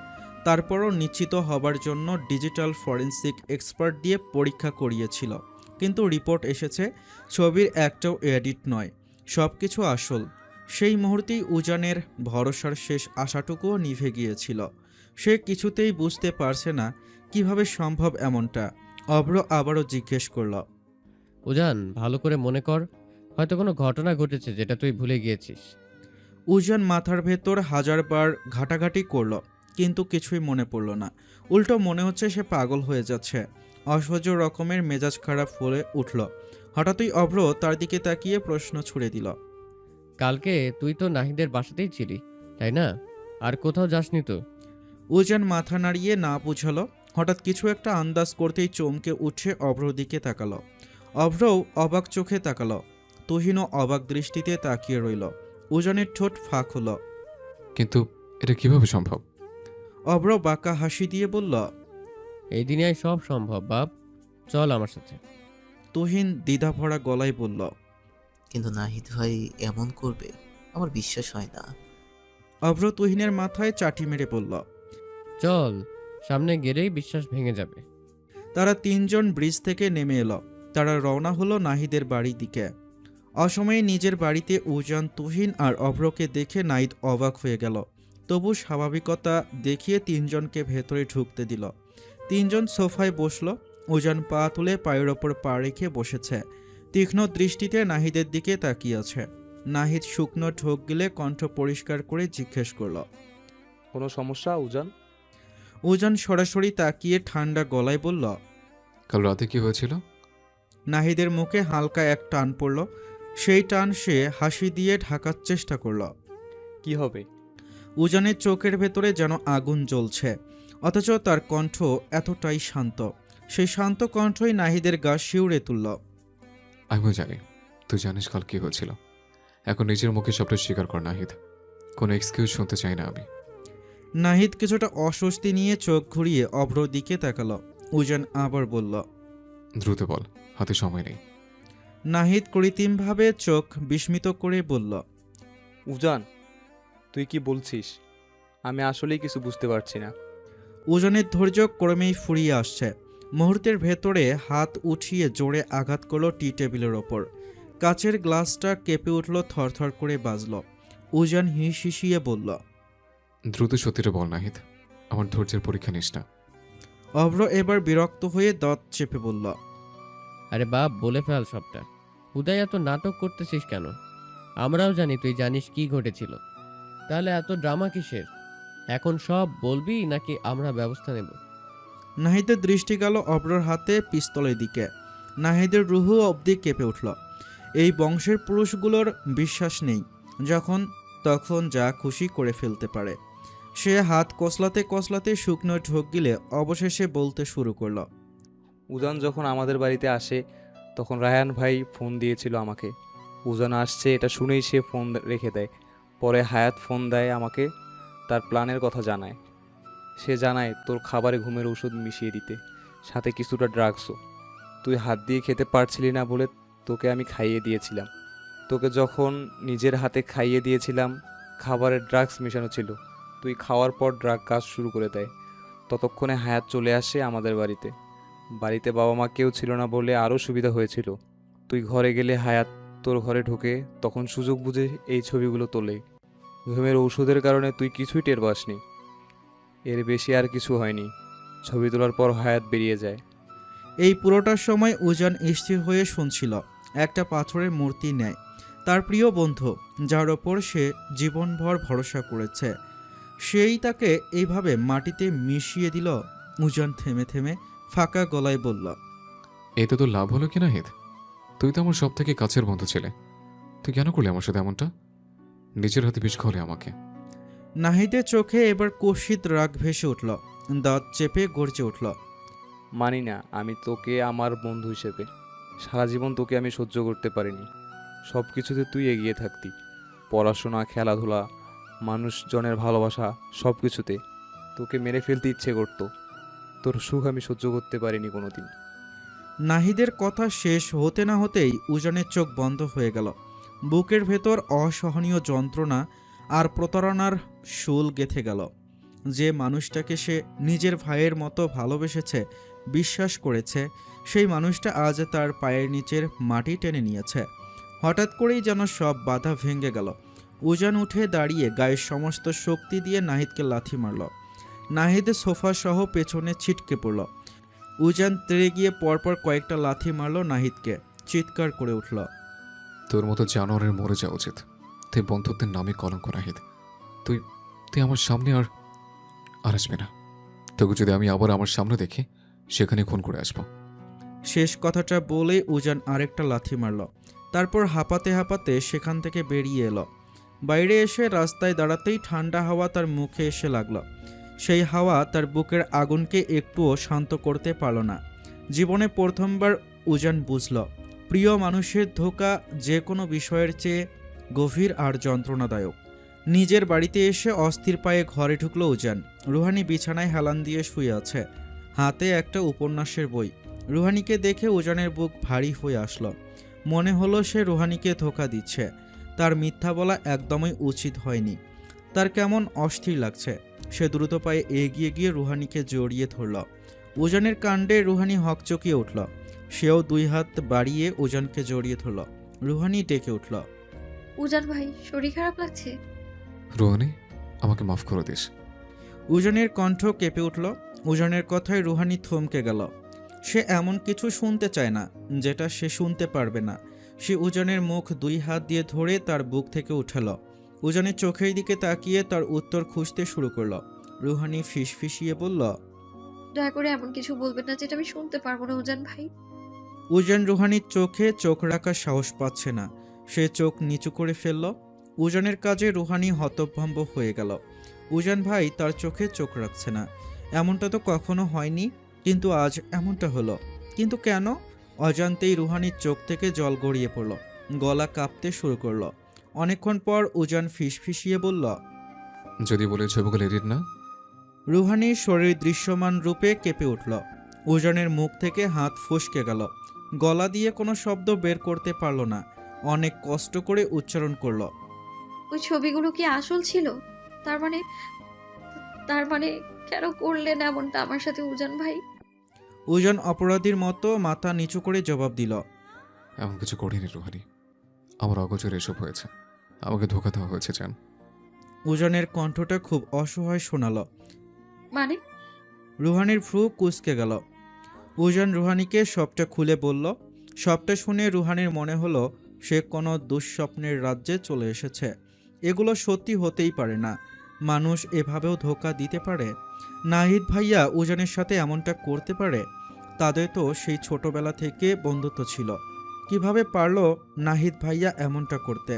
তারপরও নিশ্চিত হবার জন্য ডিজিটাল ফরেনসিক এক্সপার্ট দিয়ে পরীক্ষা করিয়েছিল। কিন্তু রিপোর্ট এসেছে ছবির একটাও এডিট নয়, সব কিছু আসল। সেই মুহূর্তেই উজানের ভরসার শেষ আশাটুকুও নিভে গিয়েছিল। সে কিছুতেই বুঝতে পারছে না কিভাবে সম্ভব এমনটা। অভ্র আবারও জিজ্ঞেস করল, উজান, ভালো করে মনে কর, হয়তো কোনো ঘটনা ঘটেছে যেটা তুই ভুলে গিয়েছিস। উজান মাথার ভেতর হাজারবার ঘাটাঘাটি করল, কিন্তু কিছুই মনে পড়ল না। উল্টো মনে হচ্ছে সে পাগল হয়ে যাচ্ছে। অসহ্য রকমের মেজাজ খারাপ হয়ে উঠল। হঠাৎই অভ্র তার দিকে তাকিয়ে প্রশ্ন ছুড়ে দিল। কালকে তুই তো নাহিদের বাসাতেই ছিলি, তাই না? আর কোথাও যাসনি তো? উজান মাথা নাড়িয়ে না বুঝালো। হঠাৎ কিছু একটা আন্দাজ করতেই চমকে উঠে অভ্রর দিকে তাকালো। অভ্রও অবাক চোখে তাকালো। তুহিনও অবাক দৃষ্টিতে তাকিয়ে রইল। উজানের ঠোঁট ফাঁক হলো। কিন্তু এটা কিভাবে সম্ভব? অভ্র বাঁকা হাসি দিয়ে বলল, এই দুনিয়ায় সব সম্ভব বাপ, চল আমার সাথে। তুহিন দ্বিধাভরা গলায় বলল, কিন্তু নাহিদ ভাই এমন করবে আমার বিশ্বাস হয় না। অভ্র তুহিনের মাথায় চাটি মেরে বলল। চল, সামনে গেলেই বিশ্বাস ভেঙে যাবে। তারা তিনজন ব্রিজ থেকে নেমে এলো। তারা রওনা হলো নাহিদের বাড়ির দিকে। অসময়ে নিজের বাড়িতে উজান, তুহিন আর অভ্রকে দেখে নাহিদ অবাক হয়ে গেল। তবু স্বাভাবিকতা দেখিয়ে তিনজনকে ভেতরে ঢুকতে দিল। তিনজন সোফায় বসলো। উজান পা তুলে পায়ের ওপর পা রেখে বসেছে। তীক্ষ্ণ দৃষ্টিতে নাহিদের দিকে তাকিয়ে আছে। নাহিদ শুকনো ঢোক গিলে কণ্ঠ পরিষ্কার করে জিজ্ঞেস করল, কোনো সমস্যা উজান? উজান সরাসরি তাকিয়ে ঠান্ডা গলায় বলল, কাল রাতে কি হয়েছিল? নাহিদের মুখে হালকা এক টান পড়ল। সেই টান সে হাসি দিয়ে ঢাকার চেষ্টা করল। কি হবে? উজানের চোখের ভেতরে যেন আগুন জ্বলছে, অথচ তার কণ্ঠ এতটাই শান্ত। সেই শান্ত কণ্ঠই নাহিদের গা শিউরে তুলল। আমিও জানি, তুই জানিস কাল কি হয়েছিল। এখন নিজের মুখে সবটা স্বীকার কর নাহিদ। কোনো এক্সকিউজ শুনতে চাই না আমি। নাহিদ কিছুটা অস্বস্তি নিয়ে চোখ ঘুরিয়ে অভ্রর দিকে তাকালো। উজান আবার বলল, দ্রুত বল, হাতে সময় নেই। নাহিদ কৃত্রিমভাবে চোখ বিস্মিত করে বলল, উজান, তুই কি বলছিস? আমি আসলেই কিছু বুঝতে পারছি না। উজানের ধৈর্য ক্রমেই ফুরিয়ে আসছে। মুহূর্তের ভেতরে হাত উঠিয়ে জোরে আঘাত করলো টি টেবিলের ওপর। কাচের গ্লাসটা কেঁপে উঠল, থরথর করে বাজল। উজান হিসিয়ে বলল, দ্রুত সত্যিটা বল নাহিদ, আমার ধৈর্যের পরীক্ষা নিস না। অভ্র এবার বিরক্ত হয়ে দাঁত চেপে বলল, আরে বাপ, বলে ফেল সবটা। উদয়, এত নাটক করতেছিস কেন? আমরাও জানি তুই জানিস কি ঘটেছিল, তাহলে এত ড্রামা কিসের? এখন সব বলবি নাকি আমরা ব্যবস্থা নেব? নাহিদের দৃষ্টি গেল অভ্রর হাতে পিস্তলের দিকে। নাহিদের রুহু অবধি কেঁপে উঠল। এই বংশের পুরুষগুলোর বিশ্বাস নেই, যখন তখন যা খুশি করে ফেলতে পারে। সে হাত কসলাতে কসলাতে শুকনো ঢোক গিলে অবশেষে বলতে শুরু করল, উজান যখন আমাদের বাড়িতে আসে তখন রায়ান ভাই ফোন দিয়েছিল আমাকে। উজান আসছে এটা শুনেই সে ফোন রেখে দেয়। পরে হায়াত ফোন দেয় আমাকে, তার প্ল্যানের কথা জানায়। সে জানায় তোর খাবারে ঘুমের ওষুধ মিশিয়ে দিতে, সাথে কিছুটা ড্রাগসও। তুই হাত দিয়ে খেতে পারছিলি না বলে তোকে আমি খাইয়ে দিয়েছিলাম। তোকে যখন নিজের হাতে খাইয়ে দিয়েছিলাম, খাবারে ড্রাগস মেশানো ছিল। তুই খাওয়ার পর ড্রাগ কাজ শুরু করে দেয়। ততক্ষণে হায়াত চলে আসে আমাদের বাড়িতে। বাড়িতে বাবা মা কেউ ছিল না বলে আরও সুবিধা হয়েছিল। তুই ঘরে গেলে হায়াত তোর ঘরে ঢোকে, তখন সুযোগ বুঝে এই ছবিগুলো তোলে। ঘুমের ঔষধের কারণে তুই কিছুই টের পাসনি। এর বেশি আর কিছু হয়নি। ছবি তোলার পর হায়াত বেরিয়ে যায়। এই পুরোটার সময় উজান স্থির হয়ে শুনছিল, একটা পাথরের মূর্তি নেয়। তার প্রিয় বন্ধু, যার ওপর সে জীবনভর ভরসা করেছে, সেই তাকে এইভাবে মাটিতে মিশিয়ে দিল। উজান থেমে থেমে ফাঁকা গলায় বলল, এতে তো লাভ হলো কি নাহিদ? তুই তো আমার সব থেকে কাছের বন্ধু ছিলে, তুই কেন করলি আমার সাথে এমনটা? নিজের হাতে বিষ খাওয়ালে আমাকে। নাহিদের চোখে এবার কুৎসিত রাগ ভেসে উঠল। দাঁত চেপে গর্জে উঠল, মানি না আমি তোকে আমার বন্ধু হিসেবে। সারা জীবন তোকে আমি সহ্য করতে পারিনি। সব কিছুতে তুই এগিয়ে থাকতি, পড়াশোনা, খেলাধুলা, মানুষজনের ভালোবাসা, সব কিছুতে। তোকে মেরে ফেলতে ইচ্ছে করতো। তোর সুখ আমি সহ্য করতে পারিনি কোনোদিন। নাহিদের কথা শেষ হতে না হতেই উজানের চোখ বন্ধ হয়ে গেল। বুকের ভেতর অসহনীয় যন্ত্রণা আর প্রতারণার শুল গেঁথে গেল। যে মানুষটাকে সে নিজের ভাইয়ের মতো ভালোবেসেছে, বিশ্বাস করেছে, সেই মানুষটা আজ তার পায়ের নিচের মাটি টেনে নিয়েছে। হঠাৎ করেই যেন সব বাধা ভেঙে গেল। উজান উঠে দাঁড়িয়ে গায়ের সমস্ত শক্তি দিয়ে নাহিদকে লাথি মারল। নাহিদ সোফা সহ পেছনে ছিটকে পড়ল। উজান তেড়ে গিয়ে পরপর কয়েকটা লাথি মারল নাহিদকে। চিৎকার করে উঠল। তোর মতো জানোয়ারের মরে যাওয়া উচিত। তুই বন্ধুত্বের নামে কলঙ্ক নাহিদ। তুই তুই আমার সামনে আর আসবে না। তোকে যদি আমি আবার আমার সামনে দেখি, সেখানে খুন করে আসবো। শেষ কথাটা বলে উজান আরেকটা লাথি মারল। তারপর হাঁপাতে হাঁপাতে সেখান থেকে বেরিয়ে এলো। বাইরে এসে রাস্তায় দাঁড়াতেই ঠান্ডা হাওয়া তার মুখে এসে লাগলো। সেই হাওয়া তার বুকের আগুনকে একটুও শান্ত করতে পারল না। জীবনে প্রথমবার উজান বুঝল, প্রিয় মানুষের ধোঁকা যে কোনো বিষয়ের চেয়ে গভীর আর যন্ত্রণাদায়ক। নিজের বাড়িতে এসে অস্থির পায়ে ঘরে ঢুকলো উজান। রুহানি বিছানায় হেলান দিয়ে শুয়ে আছে, হাতে একটা উপন্যাসের বই। রুহানিকে দেখে উজানের বুক ভারী হয়ে আসলো। মনে হলো সে রুহানিকে ধোঁকা দিচ্ছে। তার মিথ্যা বলা একদমই উচিত হয়নি। তার কেমন অস্থির লাগছে। সে দ্রুত পায়ে এগিয়ে গিয়ে রুহানিকে জড়িয়ে ধরল। উজানের কাণ্ডে রুহানি হকচকিয়ে উঠল। সেও 2 হাত বাড়িয়ে উজানকে জড়িয়ে ধরল। রুহানি ডেকে উঠল, উজান ভাই, শরীর খারাপ লাগছে? রোহানি, আমাকে মাফ করে দিস। উজানের কণ্ঠ কেঁপে উঠল। উজানের কথায় রুহানি থমকে গেল। সে এমন কিছু শুনতে চায় না যেটা সে শুনতে পারবে না। সে উজানের মুখ 2 হাত দিয়ে ধরে তার বুক থেকে উঠালো। উজানের চোখের দিকে তাকিয়ে তার উত্তর খুঁজতে শুরু করলো। রুহানি ফিসফিসিয়ে বলল, দয়া করে এমন কিছু বলবেন না যেটা আমি শুনতে পারবো না উজান ভাই। উজান রুহানির চোখে চোখ রাখার সাহস পাচ্ছে না। সে চোখ নিচু করে ফেলল। উজানের কাজে রুহানি হতভম্ব হয়ে গেল। উজান ভাই তার চোখে চোখ রাখছে না, এমনটা তো কখনো হয়নি, কিন্তু আজ এমনটা হলো। কিন্তু কেন? অজান্তেই রুহানির চোখ থেকে জল গড়িয়ে পড়ল। গলা কাঁপতে শুরু করলো। অনেকক্ষণ পর উজান ফিসফিসিয়ে বলল, যদি বলে ছবিগুলো এডিট না। রুহানির শরীর দৃশ্যমান রূপে কেঁপে উঠল। উজানের মুখ থেকে হাত ফসকে গেল। গলা দিয়ে কোনো শব্দ বের করতে পারল না। অনেক কষ্ট করে উচ্চারণ করল, ওই ছবিগুলো কি আসল ছিল? তার মানে কেন করলেন এমনটা আমার সাথে উজান ভাই? উজান অপরাধীর মতো মাথা নিচু করে জবাব দিল, এমন কিছু করিনি রোহানি। আমার অগোচরে এসব হয়েছে। আমাকে ধোঁকা দেওয়া হয়েছে জান। উজানের কণ্ঠটা খুব অসহায় শোনালো। মানে? রুহানির ভ্রু কুঁচকে গেল। উজান রুহানিকে সবটা খুলে বলল। সবটা শুনে রুহানির মনে হলো সে কোনো দুঃস্বপ্নের রাজ্যে চলে এসেছে। এগুলো সত্যি হতেই পারে না। মানুষ এভাবেও ধোঁকা দিতে পারে? নাহিদ ভাইয়া উজানের সাথে এমনটা করতে পারে? তাদের তো সেই ছোটবেলা থেকে বন্ধুত্ব ছিল। কিভাবে পারল নাহিদ ভাইয়া এমনটা করতে?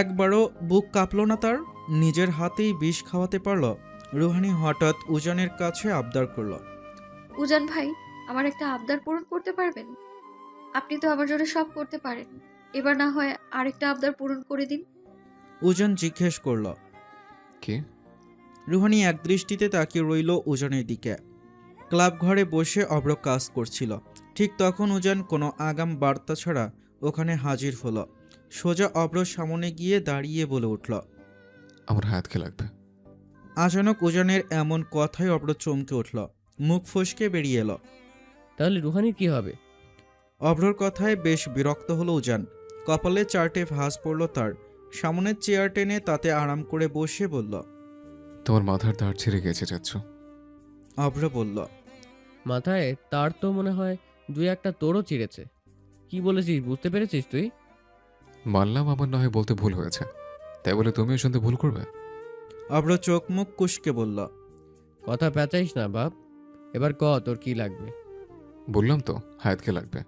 একবারও বুক কাঁপলো না তার? নিজের হাতেই বিষ খাওয়াতে পারল? রুহানি হঠাৎ উজানের কাছে আবদার করল, উজান ভাই, আমার একটা আবদার পূরণ করতে পারবেন? আপনি তো আমার জন্য সব করতে পারেন, এবার না হয় আরেকটা আবদার পূরণ করে দিন। উজান জিজ্ঞেস করল, কি? রুহানি একদৃষ্টিতে তাকিয়ে রইল উজানের দিকে। ক্লাব ঘরে বসে অব্র কাজ করছিল। ঠিক তখন উজান কোনো আগাম বার্তা ছাড়া ওখানে হাজির হলো। সোজা অব্রর সামনে গিয়ে দাঁড়িয়ে বলে উঠল, আমার হায়াতকে লাগবে। আচানক উজানের এমন কথায় অব্র চমকে উঠল। মুখ ফসকে বেরিয়ে এলো। তাহলে রুহানির কি হবে? অভ্রর কথায় বেশ বিরক্ত হলো উজান। কপালে 4টে ভাঁজ পড়ল তার। সামনের চেয়ার টেনে তাতে আরাম করে বসে বলল, তোমার মাথার দাঁড় ছিঁড়ে গেছে যাচ্ছ। অভ্র বলল, মাথায় তার তো মনে হয় 2-1টা তোরও চিড়েছে। কি বলেছিস বুঝতে পেরেছিস তুই? মানলাম আমার না হয় বলতে ভুল হয়েছে, তাই বলে তুমিও শুনতে ভুল করবে? অভ্র চোখ মুখ কুঁচকে বলল, কথা পেঁচাইস না বাপ, এবার ক তোর কি লাগবে? বললাম তো হায়াতকে লাগবে।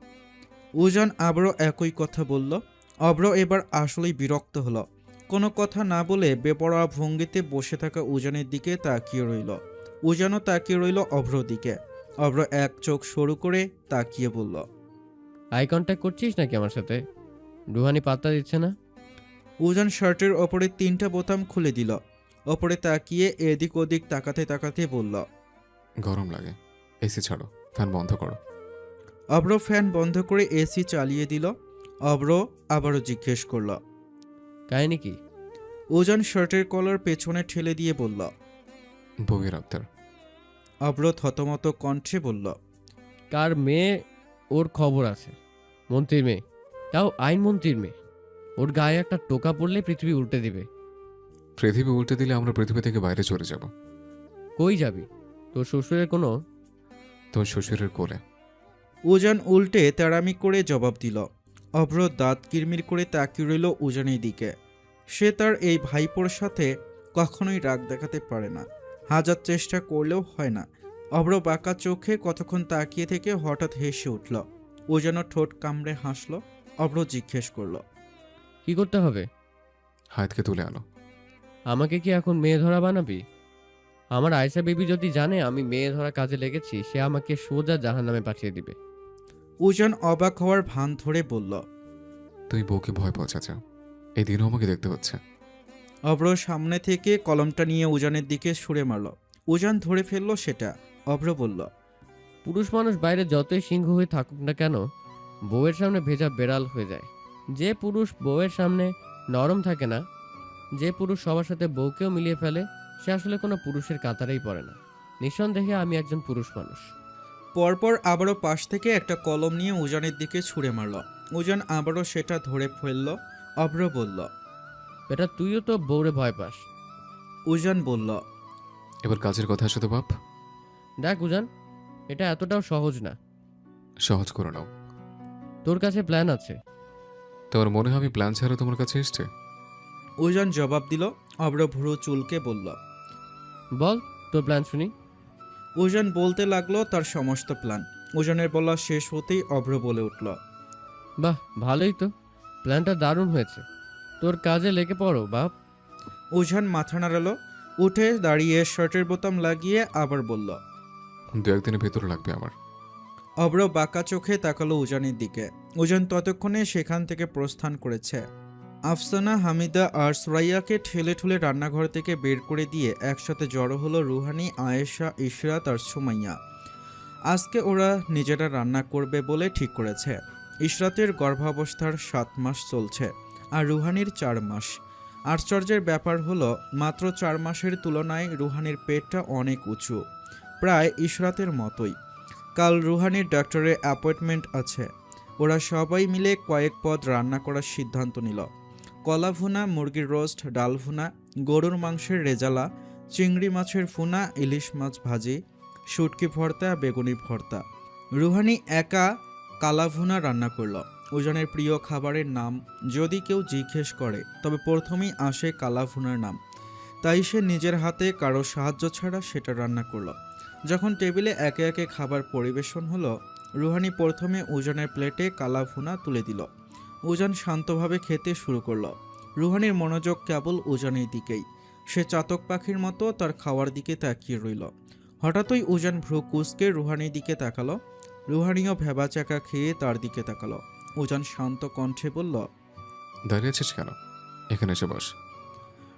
উজান আবারও একই কথা বলল। অভ্র এবার আসলেই বিরক্ত হলো। কোনো কথা না বলে বেপরোয়া ভঙ্গিতে বসে থাকা উজানের দিকে তাকিয়ে রইল। উজানও তাকিয়ে রইল অভ্র দিকে। অভ্র এক চোখ সরু করে তাকিয়ে বলল, আই কন্ট্যাক্ট করছিস নাকি আমার সাথে? রুহানি পাত্তা দিচ্ছে না। উজান শার্টের ওপরে 3টা বোতাম খুলে দিল। ওপরে তাকিয়ে এদিক ওদিক তাকাতে তাকাতে বলল, গরম লাগে, এসি ছাড়ো, ফ্যান বন্ধ করো। অভ্র ফ্যান বন্ধ করে এসি চালিয়ে দিল। অভ্র আবারও জিজ্ঞেস করল, কাহিনী কি? উজান শার্টের কলার পেছনে ঠেলে দিয়ে বলল, বউয়ের আবদার। অভ্র থতমত কণ্ঠে বলল, কার মেয়ে ওর খবর আছে? মন্ত্রীর মেয়ে, তাও আইনমন্ত্রীর মেয়ে। ওর গায়ে একটা টোকা পড়লে পৃথিবী উল্টে দিবে। পৃথিবী উল্টে দিলে আমরা পৃথিবী থেকে বাইরে চলে যাব। কই যাবি? তোর শ্বশুরের কোনো? তোর শ্বশুরের কোলে। উজান উল্টে তেড়ামি করে জবাব দিল, অভ্র দাঁত কিরমির করে তাকিয়ে রইল উজানের দিকে। সে তার এই ভাইপোর সাথে কখনোই রাগ দেখাতে পারে না, হাজার চেষ্টা করলেও হয় না। অভ্র বাঁকা চোখে কতক্ষণ তাকিয়ে থেকে হঠাৎ হেসে উঠল। উজানও ঠোঁট কামড়ে হাসল। অভ্র জিজ্ঞেস করল, কি করতে হবে? হায়াতকে তুলে আনো। আমাকে কি এখন মেয়ে ধরা বানাবি? আমার আয়েশা বেবি যদি জানে আমি মেয়ে ধরা কাজে লেগেছি, সে আমাকে সোজা জাহান্নামে পাঠিয়ে দিবে। উজান অবাক হওয়ার ভান ধরে বলল, তুই বউকে ভয় পাও চাচা, এই দিনও আমাকে দেখতে হচ্ছে। অভ্র সামনে থেকে কলমটা নিয়ে উজানের দিকে ছুঁড়ে মারল। উজান ধরে ফেলল সেটা। অভ্র বলল, পুরুষ মানুষ বাইরে যতই সিংহ হয়ে থাকুক না কেন, বউয়ের সামনে ভেজা বেড়াল হয়ে যায়। যে পুরুষ বউয়ের সামনে নরম থাকে না, যে পুরুষ সবার সাথে বউকেও মিলিয়ে ফেলে, সে আসলে কোনো পুরুষের কাতারেই পড়ে না। নিঃসন্দেহে আমি একজন পুরুষ মানুষ। পরপর আবারও পাশ থেকে একটা কলম নিয়ে উজানের দিকে ছুঁড়ে মারল। উজান আবারও সেটা ধরে ফেলল। অভ্র বলল, এটা তুইও তো বউরে ভয় পাস। উজান বলল, এবার কাজের কথা আসে তো বাপ। দেখ উজান, এটা এতটাও সহজ না। সহজ করে নাও। তোর কাছে প্ল্যান আছে। তোমার মনে হয় আমি প্ল্যান ছাড়া তোমার কাছে এসছে? উজান জবাব দিল। অভ্র ভ্রু চুলকে বলল, বল তোর প্ল্যান শুনি। উজান বলতে লাগলো তার সমস্ত প্ল্যান। উজানের বলা শেষ হতেই অভ্র বলে উঠল, বাহ, ভালোই তো, প্ল্যানটা দারুণ হয়েছে। তোর কাজে লেগে পড়ো বাপ। উজান মাথা নাড়ালো। উঠে দাঁড়িয়ে শার্টের বোতাম লাগিয়ে আবার বলল, 2-1 দিনের ভেতর লাগবে আমার। অভ্র বাঁকা চোখে তাকালো উজানের দিকে। উজান ততক্ষণে সেখান থেকে প্রস্থান করেছে। আফসানা, হামিদা আর সুরাইয়াকে ঠেলে ঠুলে রান্নাঘর থেকে বের করে দিয়ে একসাথে জড়ো হলো রুহানি, আয়েশা, ইশরাত আর সুমাইয়া। আজকে ওরা নিজেরা রান্না করবে বলে ঠিক করেছে। ইশরাতের গর্ভাবস্থার 7 মাস চলছে আর রুহানির 4 মাস। আশ্চর্যের ব্যাপার হলো মাত্র 4 মাসের তুলনায় রুহানির পেটটা অনেক উঁচু, প্রায় ইশরাতের মতোই। কাল রুহানির ডক্টরের অ্যাপয়েন্টমেন্ট আছে। ওরা সবাই মিলে কয়েক পদ রান্না করার সিদ্ধান্ত নিল। কলা ভুনা, মুরগির রোস্ট, ডাল ভুনা, গরুর মাংসের রেজালা, চিংড়ি মাছের ভুনা, ইলিশ মাছ ভাজি, শুটকি ভর্তা, বেগুনি ভর্তা। রুহানি একা কালা ভুনা রান্না করল। উজানের প্রিয় খাবারের নাম যদি কেউ জিজ্ঞেস করে তবে প্রথমেই আসে কালা ভুনার নাম। তাই সে নিজের হাতে কারো সাহায্য ছাড়া সেটা রান্না করল। যখন টেবিলে একে একে খাবার পরিবেশন হলো, রুহানি প্রথমে উজানের প্লেটে কালা ভুনা তুলে দিল। উজান শান্তভাবে খেতে শুরু করলো। রুহানির মনোযোগ কেবল উজানের দিকেই। সে চাতক পাখির মতো তার খাওয়ার দিকে তাকিয়ে রইল। হঠাৎই উজান ভ্রু কুঁচকে রুহানির দিকে তাকালো। রুহানিও ভেবাচাকা খেয়ে তার দিকে তাকালো। উজান শান্ত কণ্ঠে বলল, দাঁড়িয়ে আছিস কেন? এখানে এসে বস।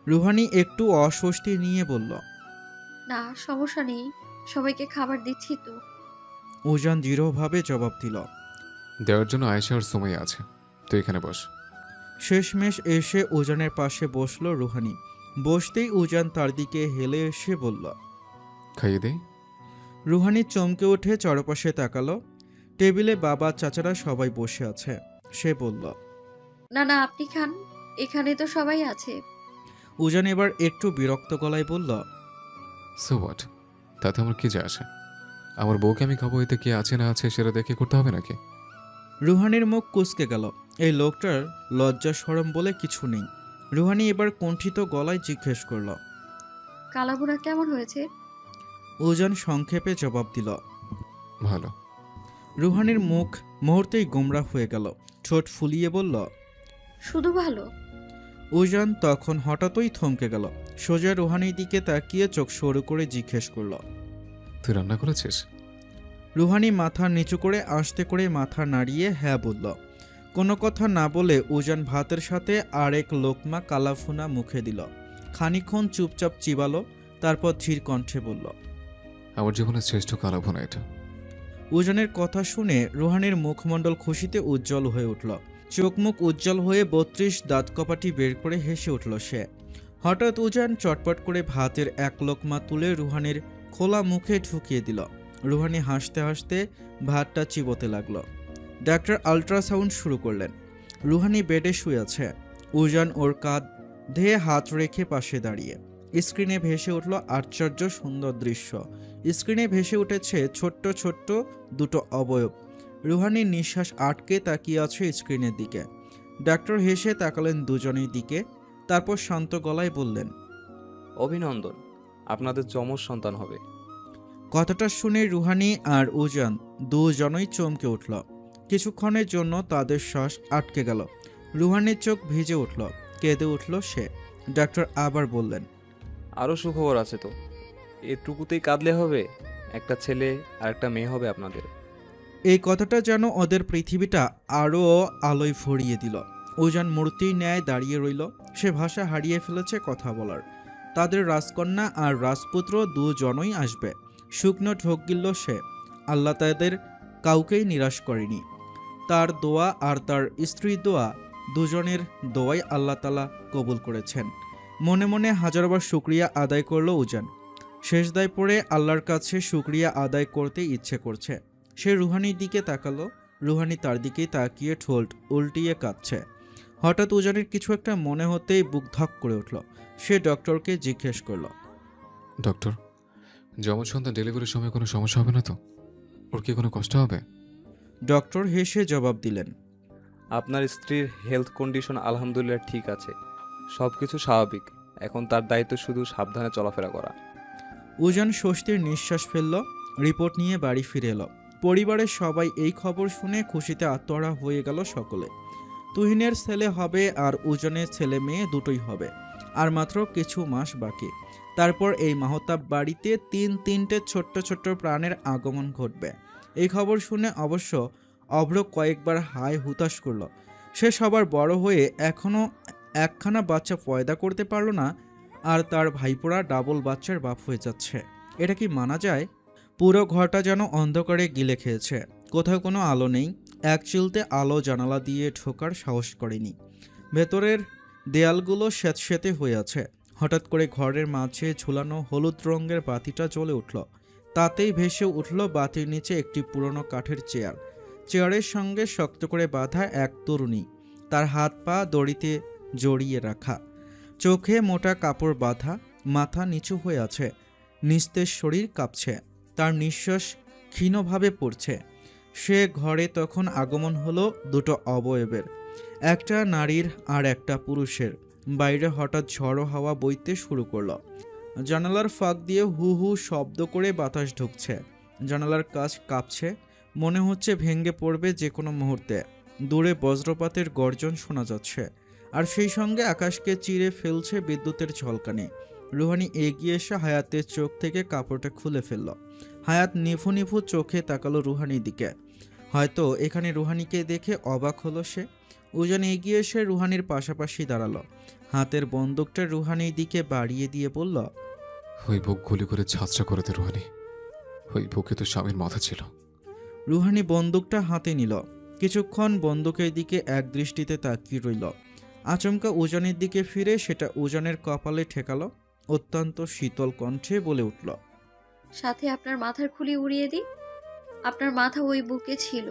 রুহানি একটু অস্বস্তি নিয়ে বলল, না সমস্যা নেই, সবাইকে খাবার দিচ্ছি তো। উজান দৃঢ়ভাবে জবাব দিল, দেওয়ার জন্য আয়েশা আর সুমাইয়া আছে, তুই এখানে বস। শেষমেশ এসে উজানের পাশে বসলো রুহানি। বসতেই উজান তার দিকে হেলে এসে বলল, খাইয়ে দে। রুহানি চমকে উঠে চারপাশে তাকালো। টেবিলে বাবা, চাচারা সবাই বসে আছে। সে বলল, না না আপনি খান, এখানে তো সবাই আছে। উজান এবার একটু বিরক্ত গলায় বলল, সো হোয়াট, তাতে আমার কি যায় আসে? আমার বউকে আমি খাবো, এতে কি আছে না আছে সেটা দেখে করতে হবে নাকি? রুহানির মুখ কুঁচকে গেল। এই লোকটার লজ্জা শরম বলে কিছু নেই। রুহানি এবার কুণ্ঠিত গলায় জিজ্ঞেস করল, কালাভুনা কেমন হয়েছে? উজান সংক্ষেপে জবাব দিল, ভালো। রুহানির মুখ মুহূর্তেই গোমরা হয়ে গেল। ঠোঁট ফুলিয়ে বলল, শুধু ভালো? উজান তখন হঠাৎই থমকে গেল। সোজা রুহানির দিকে তাকিয়ে চোখ সরু করে জিজ্ঞেস করল, তুই রান্না করেছিস? রুহানি মাথা নিচু করে আস্তে করে মাথা নাড়িয়ে হ্যাঁ বলল। কোনো কথা না বলে উজান ভাতের সাথে আরেক লোকমা কালাফুনা মুখে দিল। খানিকক্ষণ চুপচাপ চিবালো, তারপর ধীর কণ্ঠে বলল, আমার জীবনের শ্রেষ্ঠ কালাভুনা এটা। উজানের কথা শুনে রুহানির মুখমণ্ডল খুশিতে উজ্জ্বল হয়ে উঠল। চোখ মুখ উজ্জ্বল হয়ে 32 দাঁত কপাটি বের করে হেসে উঠল সে। হঠাৎ উজান চটপট করে ভাতের এক লোকমা তুলে রুহানির খোলা মুখে ঢুকিয়ে দিল। রুহানি হাসতে হাসতে ভাতটা চিবোতে লাগলো। ডাক্তার আল্ট্রাসাউন্ড শুরু করলেন। রুহানি বেডে শুয়ে আছে। উজান ওর কাঁধে হাত রেখে পাশে দাঁড়িয়ে। স্ক্রিনে ভেসে উঠল আশ্চর্য সুন্দর দৃশ্য। স্ক্রিনে ভেসে উঠেছে ছোট্ট ছোট্ট দুটো অবয়ব। রুহানির নিঃশ্বাস আটকে তাকিয়ে আছে স্ক্রিনের দিকে। ডাক্তার হেসে তাকালেন দুজনের দিকে, তারপর শান্ত গলায় বললেন, অভিনন্দন, আপনাদের যমজ সন্তান হবে। কথাটা শুনে রুহানি আর উজান দুজনই চমকে উঠল। কিছুক্ষণের জন্য তাদের শ্বাস আটকে গেল। রুহানির চোখ ভিজে উঠল, কেঁদে উঠল সে। ডাক্তার আবার বললেন, আরও সুখবর আছে তো। এটুকুতেই কাঁদলে হবে? একটা ছেলে আর একটা মেয়ে হবে আপনাদের। এই কথাটা যেন ওদের পৃথিবীটা আরও আলোয় ভরিয়ে দিল। উজান মূর্তির ন্যায় দাঁড়িয়ে রইল। সে ভাষা হারিয়ে ফেলেছে কথা বলার। তাদের রাজকন্যা আর রাজপুত্র দুজনই আসবে। শুকনো ঢোক গিলল সে। আল্লাহ তাদের কাউকেই নিরাশ করেনি। তার দোয়া আর তার স্ত্রীর দোয়া, দুজনের দোয়াই আল্লাহ তাআলা কবুল করেছেন। মনে মনে হাজারবার শুকরিয়া আদায় করল উজান। শেষদায় পড়ে আল্লাহর কাছে শুকরিয়া আদায় করতে ইচ্ছে করছে। সে রুহানির দিকে তাকালো। রুহানি তার দিকেই তাকিয়ে ঠোঁট উল্টিয়ে কাঁদছে। হঠাৎ উজানের কিছু একটা মনে হতেই বুক ধক করে উঠল। সে ডক্টরকে জিজ্ঞেস করল, ডক্টর, যমজ সন্তান ডেলিভারির সময় কোনো সমস্যা হবে না তো? ওর কি কোনো কষ্ট হবে? ডক্টর হেসে জবাব দিলেন, আপনার স্ত্রীর হেলথ কন্ডিশন আলহামদুলিল্লাহ ঠিক আছে, সব কিছু স্বাভাবিক। এখন তার দায়িত্ব শুধু সাবধানে চলাফেরা করা। উজান স্বস্তির নিঃশ্বাস ফেলল। রিপোর্ট নিয়ে বাড়ি ফিরে এলো। পরিবারের সবাই এই খবর শুনে খুশিতে আত্মহারা হয়ে গেল সকলে। তুহিনের ছেলে হবে আর উজানের ছেলে মেয়ে দুটোই হবে। আর মাত্র কিছু মাস বাকি। তারপর এই মাহতাব বাড়িতে তিনটে ছোট্ট ছোট্ট প্রাণের আগমন ঘটবে। এই খবর শুনে অবশ্য অভ্র কয়েকবার হায় হুতাশ করল। সে সবার বড় হয়ে এখনও একখানা বাচ্চা পয়দা করতে পারল না, আর তার ভাইপোরা ডাবল বাচ্চার বাপ হয়ে যাচ্ছে। এটা কি মানা যায়? পুরো ঘরটা যেন অন্ধকারে গিলে খেয়েছে। কোথাও কোনো আলো নেই। এক চিলতে আলো জানালা দিয়ে ঢোকার সাহস করেনি। ভেতরের দেয়ালগুলো স্যাঁতস্যাঁতে হয়ে আছে। হঠাৎ করে ঘরের মাঝে ঝুলানো হলুদ রঙের বাতিটা জ্বলে উঠল। তাতেই ভেসে উঠল বাতির নিচে একটি পুরনো কাঠের চেয়ার। চেয়ারের সঙ্গে শক্ত করে বাঁধা এক তরুণী, তার হাত পা দড়িতে জড়িয়ে রাখা, চোখে মোটা কাপড় বাঁধা, মাথা নিচু হয়ে আছে। নিস্তেজ শরীর কাঁপছে, তার নিঃশ্বাস ক্ষীণভাবে পড়ছে। সে ঘরে তখন আগমন হলো দুটো অবয়বের, একটা নারীর আর একটা পুরুষের। বাইরে হঠাৎ ঝড়ো হাওয়া বইতে শুরু করলো। জানালার ফাঁক দিয়ে হু হু শব্দ করে বাতাস ঢুকছে। জানালার কাছ কাঁপছে, মনে হচ্ছে ভেঙে পড়বে যে কোনো মুহূর্তে। দূরে বজ্রপাতের গর্জন শোনা যাচ্ছে, আর সেই সঙ্গে আকাশকে চিরে ফেলছে বিদ্যুতের ঝলকানি। রুহানি এগিয়ে এসে হায়াতের চোখ থেকে কাপড়টা খুলে ফেলল। হায়াত নিভু নিভু চোখে তাকালো রুহানির দিকে। হয়তো এখানে রুহানিকে দেখে অবাক হলো সে। উজান এগিয়ে এসে রুহানির পাশাপাশি দাঁড়ালো। হাতের বন্দুকটা রুহানির দিকে বাড়িয়ে দিয়ে বলল, ওই বুক গুলি করে ঝাঁচড়া করে দে রুহানি। ওই বুকে তো স্বামীর মাথা ছিল। রুহানি বন্দুকটা হাতে নিল। কিছুক্ষণ বন্দুকের দিকে এক দৃষ্টিতে তাকিয়ে রইল। আচমকা উজানের দিকে ফিরে সেটা উজানের কপালে ঠেকালো। অত্যন্ত শীতল কণ্ঠে বলে উঠল, সাথে আপনার মাথার খুলি উড়িয়ে দিই। আপনার মাথা ওই বুকে ছিল।